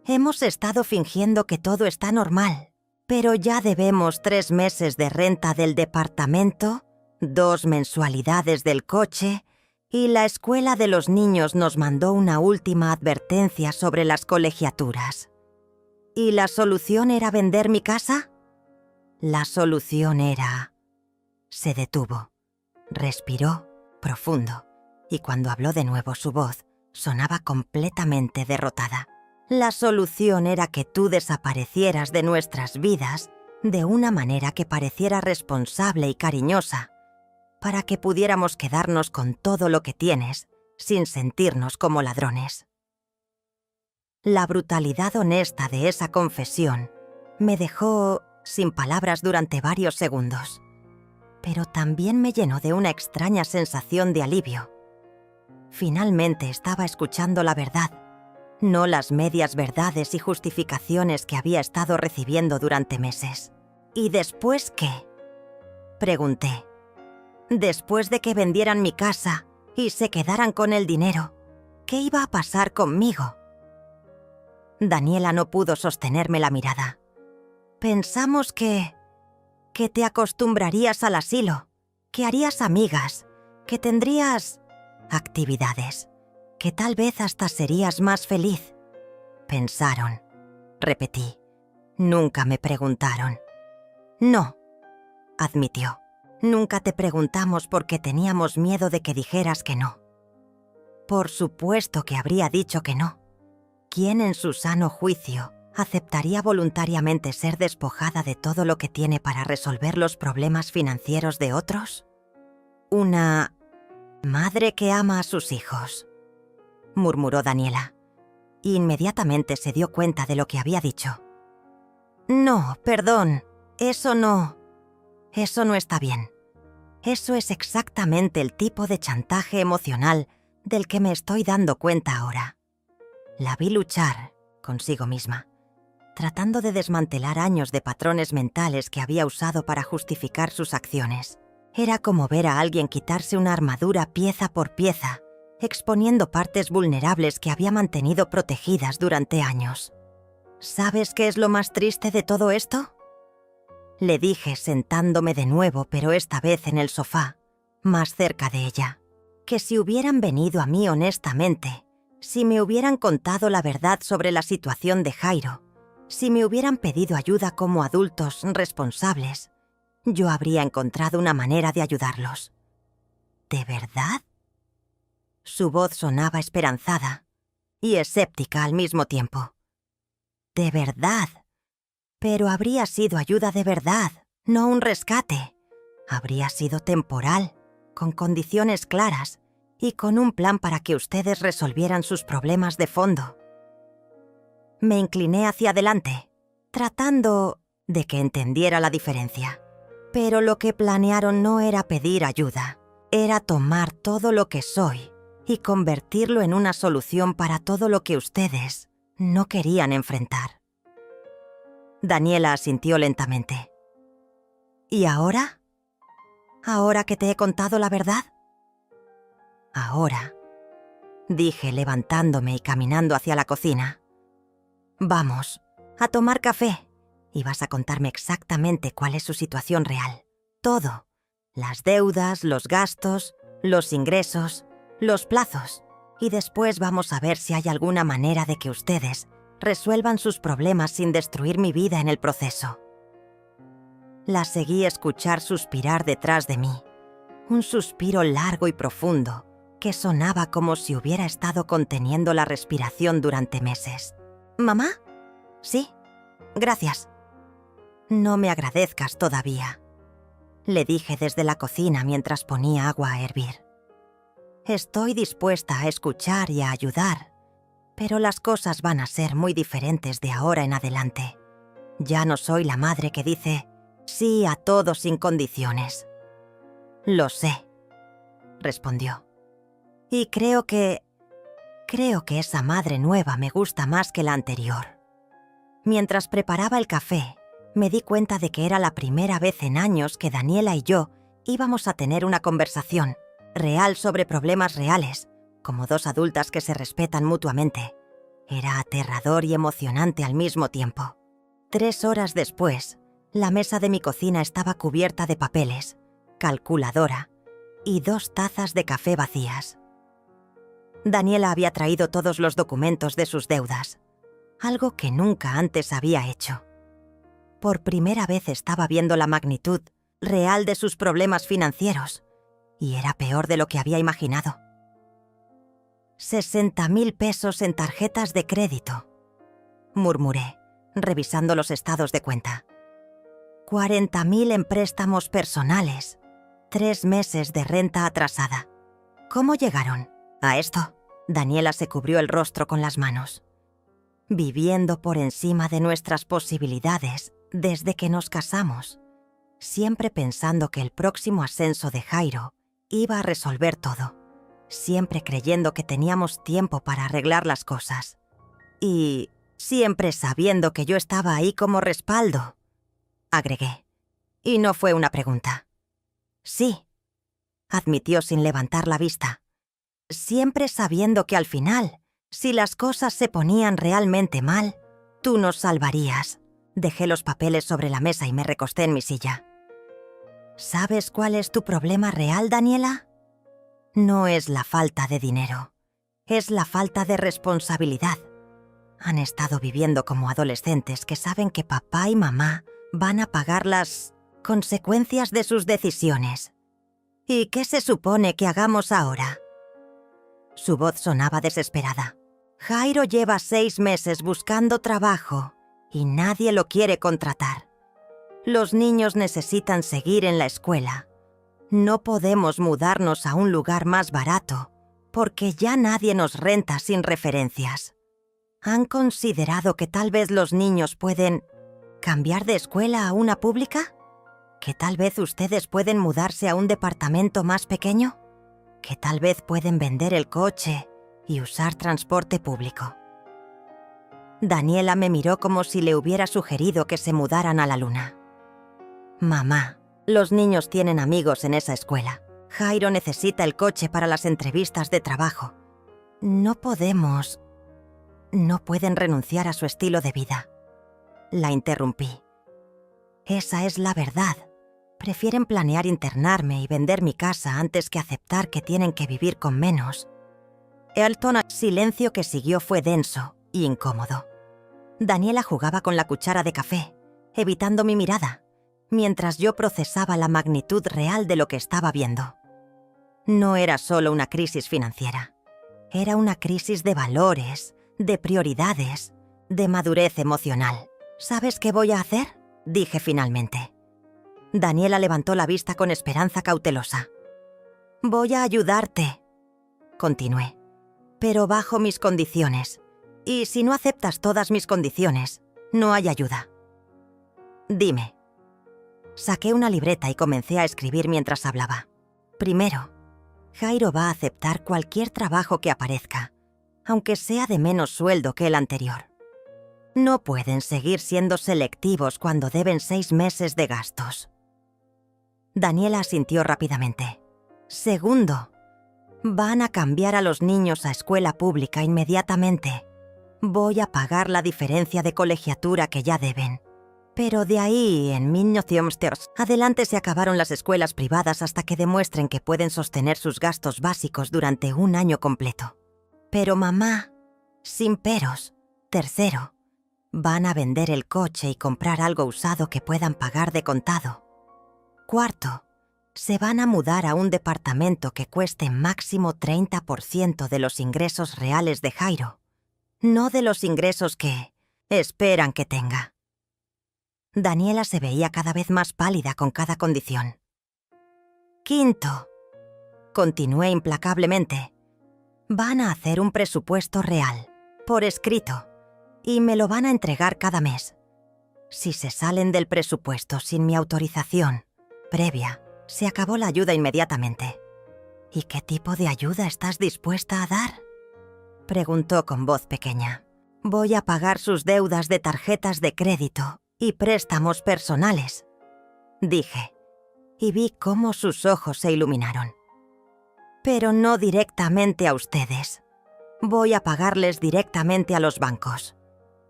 «Hemos estado fingiendo que todo está normal, pero ya debemos 3 meses de renta del departamento, 2 mensualidades del coche, y la escuela de los niños nos mandó una última advertencia sobre las colegiaturas. ¿Y la solución era vender mi casa? La solución era...» Se detuvo, respiró profundo, y cuando habló de nuevo su voz sonaba completamente derrotada. «La solución era que tú desaparecieras de nuestras vidas de una manera que pareciera responsable y cariñosa, para que pudiéramos quedarnos con todo lo que tienes, sin sentirnos como ladrones». La brutalidad honesta de esa confesión me dejó sin palabras durante varios segundos, pero también me llenó de una extraña sensación de alivio. Finalmente estaba escuchando la verdad, no las medias verdades y justificaciones que había estado recibiendo durante meses. «¿Y después qué?», pregunté. «Después de que vendieran mi casa y se quedaran con el dinero, ¿qué iba a pasar conmigo?». Daniela no pudo sostenerme la mirada. «Pensamos que te acostumbrarías al asilo, que harías amigas, que tendrías actividades, que tal vez hasta serías más feliz». «Pensaron», repetí. «Nunca me preguntaron». «No», admitió. «Nunca te preguntamos porque teníamos miedo de que dijeras que no». «Por supuesto que habría dicho que no. ¿Quién en su sano juicio aceptaría voluntariamente ser despojada de todo lo que tiene para resolver los problemas financieros de otros? Una madre que ama a sus hijos», murmuró Daniela. Inmediatamente se dio cuenta de lo que había dicho. «No, perdón, eso no está bien. Eso es exactamente el tipo de chantaje emocional del que me estoy dando cuenta ahora». La vi luchar consigo misma, tratando de desmantelar años de patrones mentales que había usado para justificar sus acciones. Era como ver a alguien quitarse una armadura pieza por pieza, exponiendo partes vulnerables que había mantenido protegidas durante años. «¿Sabes qué es lo más triste de todo esto?», le dije sentándome de nuevo, pero esta vez en el sofá, más cerca de ella. «Que si hubieran venido a mí honestamente, si me hubieran contado la verdad sobre la situación de Jairo, si me hubieran pedido ayuda como adultos responsables, yo habría encontrado una manera de ayudarlos». «¿De verdad?». Su voz sonaba esperanzada y escéptica al mismo tiempo. «De verdad. Pero habría sido ayuda de verdad, no un rescate. Habría sido temporal, con condiciones claras y con un plan para que ustedes resolvieran sus problemas de fondo». Me incliné hacia adelante, tratando de que entendiera la diferencia. Pero lo que planearon no era pedir ayuda, era tomar todo lo que soy y convertirlo en una solución para todo lo que ustedes no querían enfrentar. Daniela asintió lentamente. «¿Y ahora? ¿Ahora que te he contado la verdad?». «Ahora», dije levantándome y caminando hacia la cocina. «Vamos a tomar café y vas a contarme exactamente cuál es su situación real. Todo. Las deudas, los gastos, los ingresos, los plazos. Y después vamos a ver si hay alguna manera de que ustedes resuelvan sus problemas sin destruir mi vida en el proceso. La seguí escuchar suspirar detrás de mí, un suspiro largo y profundo que sonaba como si hubiera estado conteniendo la respiración durante meses. ¿Mamá? Sí, gracias. No me agradezcas todavía, le dije desde la cocina mientras ponía agua a hervir. Estoy dispuesta a escuchar y a ayudar, pero las cosas van a ser muy diferentes de ahora en adelante. Ya no soy la madre que dice sí a todo sin condiciones. Lo sé, respondió. Y creo que esa madre nueva me gusta más que la anterior. Mientras preparaba el café, me di cuenta de que era la primera vez en años que Daniela y yo íbamos a tener una conversación real sobre problemas reales, como dos adultas que se respetan mutuamente. Era aterrador y emocionante al mismo tiempo. 3 horas después, la mesa de mi cocina estaba cubierta de papeles, calculadora y 2 tazas de café vacías. Daniela había traído todos los documentos de sus deudas, algo que nunca antes había hecho. Por primera vez estaba viendo la magnitud real de sus problemas financieros, y era peor de lo que había imaginado. 60.000 pesos en tarjetas de crédito, murmuré, revisando los estados de cuenta. 40.000 en préstamos personales, 3 meses de renta atrasada. ¿Cómo llegaron a esto? Daniela se cubrió el rostro con las manos. Viviendo por encima de nuestras posibilidades desde que nos casamos, siempre pensando que el próximo ascenso de Jairo iba a resolver todo, siempre creyendo que teníamos tiempo para arreglar las cosas. Y siempre sabiendo que yo estaba ahí como respaldo, agregué. Y no fue una pregunta. Sí, admitió sin levantar la vista. Siempre sabiendo que al final, si las cosas se ponían realmente mal, tú nos salvarías. Dejé los papeles sobre la mesa y me recosté en mi silla. ¿Sabes cuál es tu problema real, Daniela? No es la falta de dinero. Es la falta de responsabilidad. Han estado viviendo como adolescentes que saben que papá y mamá van a pagar las consecuencias de sus decisiones. ¿Y qué se supone que hagamos ahora? Su voz sonaba desesperada. Jairo lleva 6 meses buscando trabajo y nadie lo quiere contratar. Los niños necesitan seguir en la escuela. No podemos mudarnos a un lugar más barato porque ya nadie nos renta sin referencias. ¿Han considerado que tal vez los niños pueden cambiar de escuela a una pública? ¿Que tal vez ustedes pueden mudarse a un departamento más pequeño? ¿Que tal vez pueden vender el coche y usar transporte público? Daniela me miró como si le hubiera sugerido que se mudaran a la luna. Mamá, los niños tienen amigos en esa escuela. Jairo necesita el coche para las entrevistas de trabajo. No pueden renunciar a su estilo de vida. La interrumpí. Esa es la verdad. Prefieren planear internarme y vender mi casa antes que aceptar que tienen que vivir con menos. El silencio que siguió fue denso y incómodo. Daniela jugaba con la cuchara de café, evitando mi mirada, mientras yo procesaba la magnitud real de lo que estaba viendo. No era solo una crisis financiera. Era una crisis de valores, de prioridades, de madurez emocional. ¿Sabes qué voy a hacer?, dije finalmente. Daniela levantó la vista con esperanza cautelosa. Voy a ayudarte, continué, pero bajo mis condiciones. Y si no aceptas todas mis condiciones, no hay ayuda. Dime. Saqué una libreta y comencé a escribir mientras hablaba. Primero, Jairo va a aceptar cualquier trabajo que aparezca, aunque sea de menos sueldo que el anterior. No pueden seguir siendo selectivos cuando deben 6 meses de gastos. Daniela asintió rápidamente. Segundo, van a cambiar a los niños a escuela pública inmediatamente. Voy a pagar la diferencia de colegiatura que ya deben. Pero de ahí, en 1900, adelante se acabaron las escuelas privadas hasta que demuestren que pueden sostener sus gastos básicos durante un año completo. Pero mamá, sin peros. Tercero, van a vender el coche y comprar algo usado que puedan pagar de contado. Cuarto, se van a mudar a un departamento que cueste máximo 30% de los ingresos reales de Jairo, no de los ingresos que esperan que tenga. Daniela se veía cada vez más pálida con cada condición. Quinto, continué implacablemente, van a hacer un presupuesto real, por escrito, y me lo van a entregar cada mes. Si se salen del presupuesto sin mi autorización previa, se acabó la ayuda inmediatamente. ¿Y qué tipo de ayuda estás dispuesta a dar?, preguntó con voz pequeña. Voy a pagar sus deudas de tarjetas de crédito y préstamos personales, dije, y vi cómo sus ojos se iluminaron. Pero no directamente a ustedes. Voy a pagarles directamente a los bancos.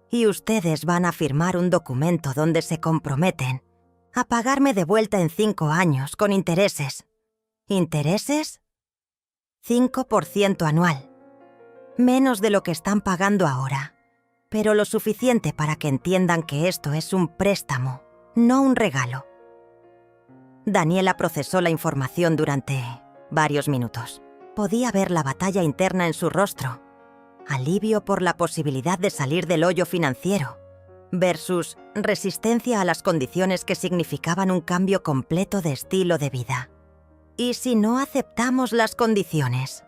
Y ustedes van a firmar un documento donde se comprometen a pagarme de vuelta en 5 años con intereses. ¿Intereses? 5% anual. Menos de lo que están pagando ahora, pero lo suficiente para que entiendan que esto es un préstamo, no un regalo. Daniela procesó la información durante varios minutos. Podía ver la batalla interna en su rostro. Alivio por la posibilidad de salir del hoyo financiero, versus resistencia a las condiciones que significaban un cambio completo de estilo de vida. ¿Y si no aceptamos las condiciones?,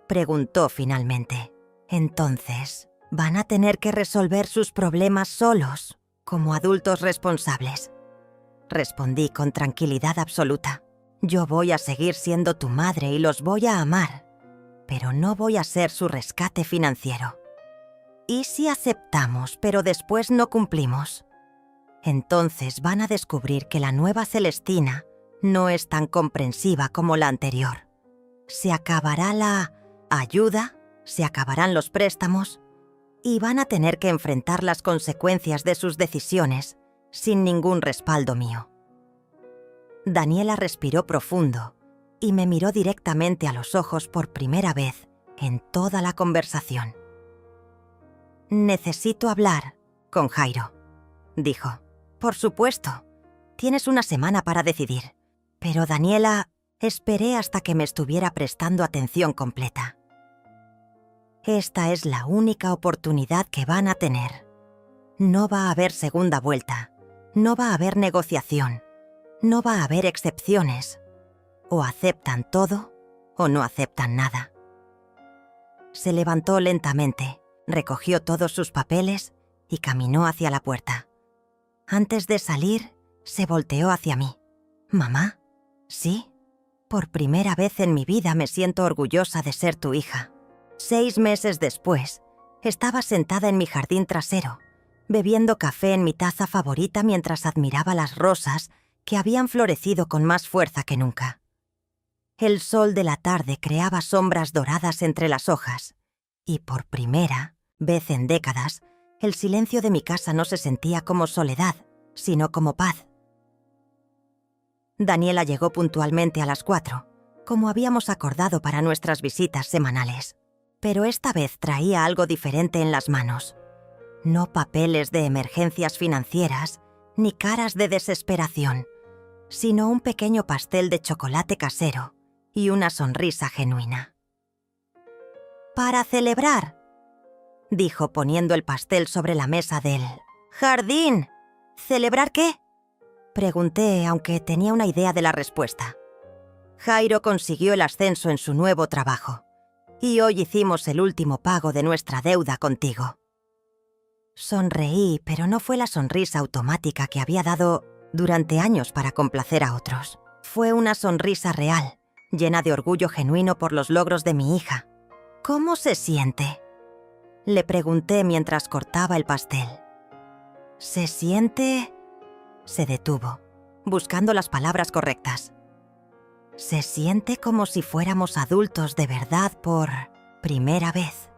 preguntó finalmente. Entonces, van a tener que resolver sus problemas solos, como adultos responsables. Respondí con tranquilidad absoluta. Yo voy a seguir siendo tu madre y los voy a amar, pero no voy a ser su rescate financiero. ¿Y si aceptamos, pero después no cumplimos? Entonces van a descubrir que la nueva Celestina no es tan comprensiva como la anterior. Se acabará la ayuda, se acabarán los préstamos y van a tener que enfrentar las consecuencias de sus decisiones sin ningún respaldo mío. Daniela respiró profundo y me miró directamente a los ojos por primera vez en toda la conversación. Necesito hablar con Jairo, dijo. Por supuesto, tienes una semana para decidir. Pero Daniela, esperé hasta que me estuviera prestando atención completa. Esta es la única oportunidad que van a tener. No va a haber segunda vuelta, no va a haber negociación, no va a haber excepciones. O aceptan todo o no aceptan nada. Se levantó lentamente, recogió todos sus papeles y caminó hacia la puerta. Antes de salir, se volteó hacia mí. «¿Mamá? Sí, por primera vez en mi vida me siento orgullosa de ser tu hija». 6 meses después, estaba sentada en mi jardín trasero, bebiendo café en mi taza favorita mientras admiraba las rosas que habían florecido con más fuerza que nunca. El sol de la tarde creaba sombras doradas entre las hojas, y por primera vez en décadas, el silencio de mi casa no se sentía como soledad, sino como paz. Daniela llegó puntualmente a las 4, como habíamos acordado para nuestras visitas semanales. Pero esta vez traía algo diferente en las manos. No papeles de emergencias financieras, ni caras de desesperación, sino un pequeño pastel de chocolate casero y una sonrisa genuina. «Para celebrar», dijo poniendo el pastel sobre la mesa del jardín. «¿Celebrar qué?», pregunté, aunque tenía una idea de la respuesta. Jairo consiguió el ascenso en su nuevo trabajo, y hoy hicimos el último pago de nuestra deuda contigo. Sonreí, pero no fue la sonrisa automática que había dado durante años para complacer a otros. Fue una sonrisa real, llena de orgullo genuino por los logros de mi hija. «¿Cómo se siente?», le pregunté mientras cortaba el pastel. «¿Se siente?», se detuvo, buscando las palabras correctas. «Se siente como si fuéramos adultos de verdad por primera vez,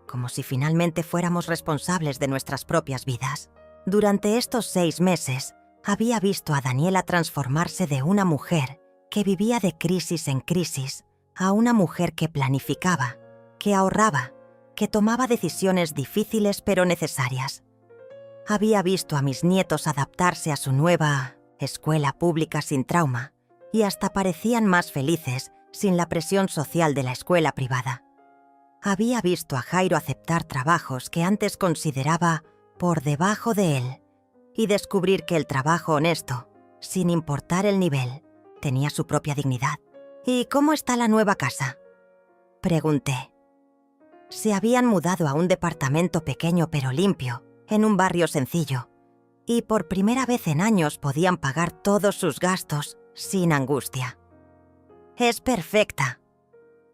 como si finalmente fuéramos responsables de nuestras propias vidas». Durante estos 6 meses, había visto a Daniela transformarse de una mujer que vivía de crisis en crisis a una mujer que planificaba que ahorraba, que tomaba decisiones difíciles pero necesarias. Había visto a mis nietos adaptarse a su nueva escuela pública sin trauma y hasta parecían más felices sin la presión social de la escuela privada. Había visto a Jairo aceptar trabajos que antes consideraba por debajo de él y descubrir que el trabajo honesto, sin importar el nivel, tenía su propia dignidad. ¿Y cómo está la nueva casa?, pregunté. Se habían mudado a un departamento pequeño pero limpio, en un barrio sencillo, y por primera vez en años podían pagar todos sus gastos sin angustia. «Es perfecta»,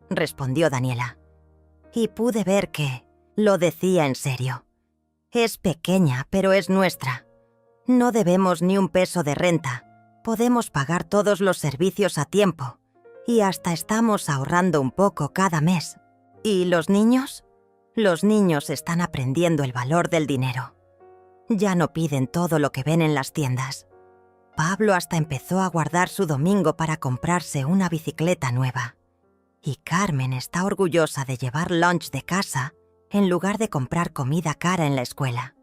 respondió Daniela, y pude ver que lo decía en serio. «Es pequeña, pero es nuestra. No debemos ni un peso de renta, podemos pagar todos los servicios a tiempo, y hasta estamos ahorrando un poco cada mes. ¿Y los niños? Los niños están aprendiendo el valor del dinero. Ya no piden todo lo que ven en las tiendas. Pablo hasta empezó a guardar su domingo para comprarse una bicicleta nueva. Y Carmen está orgullosa de llevar lunch de casa en lugar de comprar comida cara en la escuela».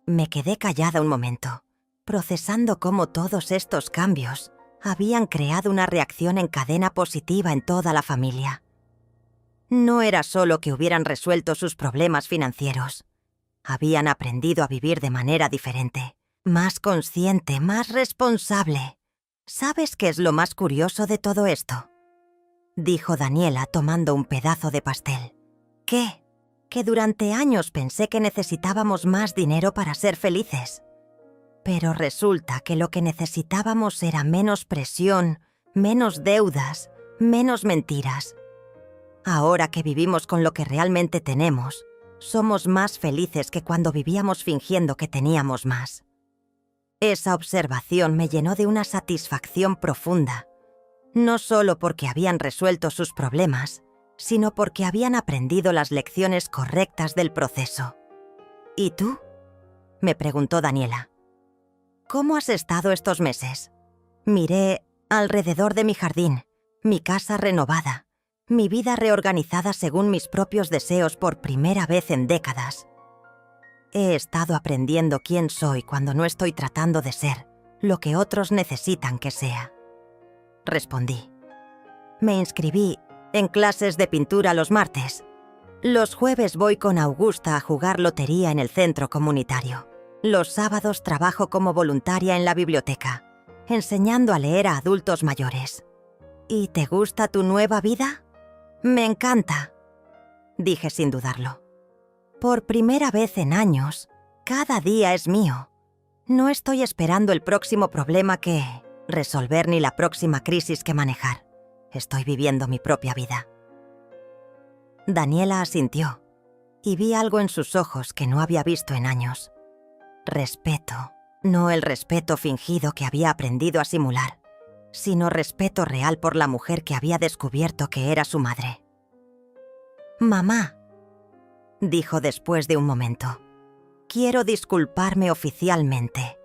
Me quedé callada un momento, procesando cómo todos estos cambios habían creado una reacción en cadena positiva en toda la familia. No era solo que hubieran resuelto sus problemas financieros. Habían aprendido a vivir de manera diferente, más consciente, más responsable. ¿Sabes qué es lo más curioso de todo esto?, dijo Daniela tomando un pedazo de pastel. ¿Qué? Que durante años pensé que necesitábamos más dinero para ser felices. Pero resulta que lo que necesitábamos era menos presión, menos deudas, menos mentiras. Ahora que vivimos con lo que realmente tenemos, somos más felices que cuando vivíamos fingiendo que teníamos más. Esa observación me llenó de una satisfacción profunda, no solo porque habían resuelto sus problemas, sino porque habían aprendido las lecciones correctas del proceso. ¿Y tú?, me preguntó Daniela. ¿Cómo has estado estos meses? Miré alrededor de mi jardín, mi casa renovada, mi vida reorganizada según mis propios deseos por primera vez en décadas. He estado aprendiendo quién soy cuando no estoy tratando de ser lo que otros necesitan que sea. Respondí. Me inscribí en clases de pintura los martes. Los jueves voy con Augusta a jugar lotería en el centro comunitario. Los sábados trabajo como voluntaria en la biblioteca, enseñando a leer a adultos mayores. ¿Y te gusta tu nueva vida? Me encanta, dije sin dudarlo. Por primera vez en años, cada día es mío. No estoy esperando el próximo problema que resolver ni la próxima crisis que manejar. Estoy viviendo mi propia vida. Daniela asintió, y vi algo en sus ojos que no había visto en años. Respeto, no el respeto fingido que había aprendido a simular, sino respeto real por la mujer que había descubierto que era su madre. «Mamá», dijo después de un momento, «quiero disculparme oficialmente,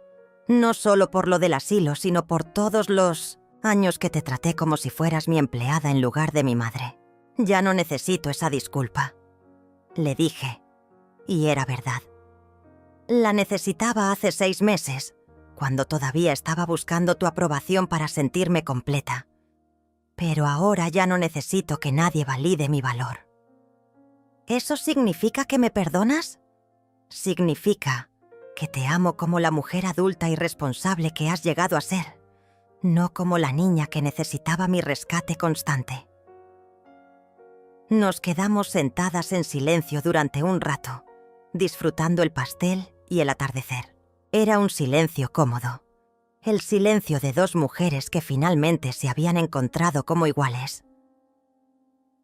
no solo por lo del asilo, sino por todos los años que te traté como si fueras mi empleada en lugar de mi madre. Ya no necesito esa disculpa», le dije, y era verdad. La necesitaba hace 6 meses, cuando todavía estaba buscando tu aprobación para sentirme completa. Pero ahora ya no necesito que nadie valide mi valor. ¿Eso significa que me perdonas? Significa que te amo como la mujer adulta y responsable que has llegado a ser, no como la niña que necesitaba mi rescate constante. Nos quedamos sentadas en silencio durante un rato, disfrutando el pastel y el atardecer. Era un silencio cómodo, el silencio de 2 mujeres que finalmente se habían encontrado como iguales.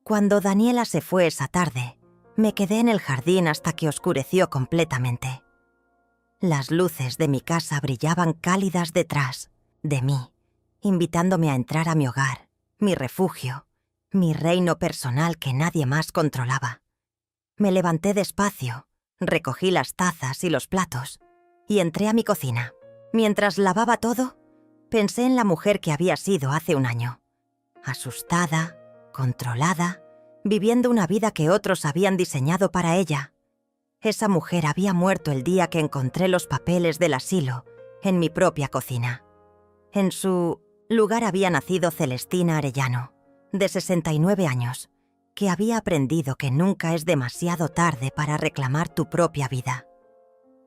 Cuando Daniela se fue esa tarde, me quedé en el jardín hasta que oscureció completamente. Las luces de mi casa brillaban cálidas detrás de mí, invitándome a entrar a mi hogar, mi refugio, mi reino personal que nadie más controlaba. Me levanté despacio, recogí las tazas y los platos y entré a mi cocina. Mientras lavaba todo, pensé en la mujer que había sido hace un año. Asustada, controlada, viviendo una vida que otros habían diseñado para ella. Esa mujer había muerto el día que encontré los papeles del asilo en mi propia cocina. En su lugar había nacido Celestina Arellano, de 69 años, que había aprendido que nunca es demasiado tarde para reclamar tu propia vida.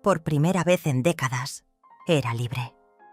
Por primera vez en décadas, era libre.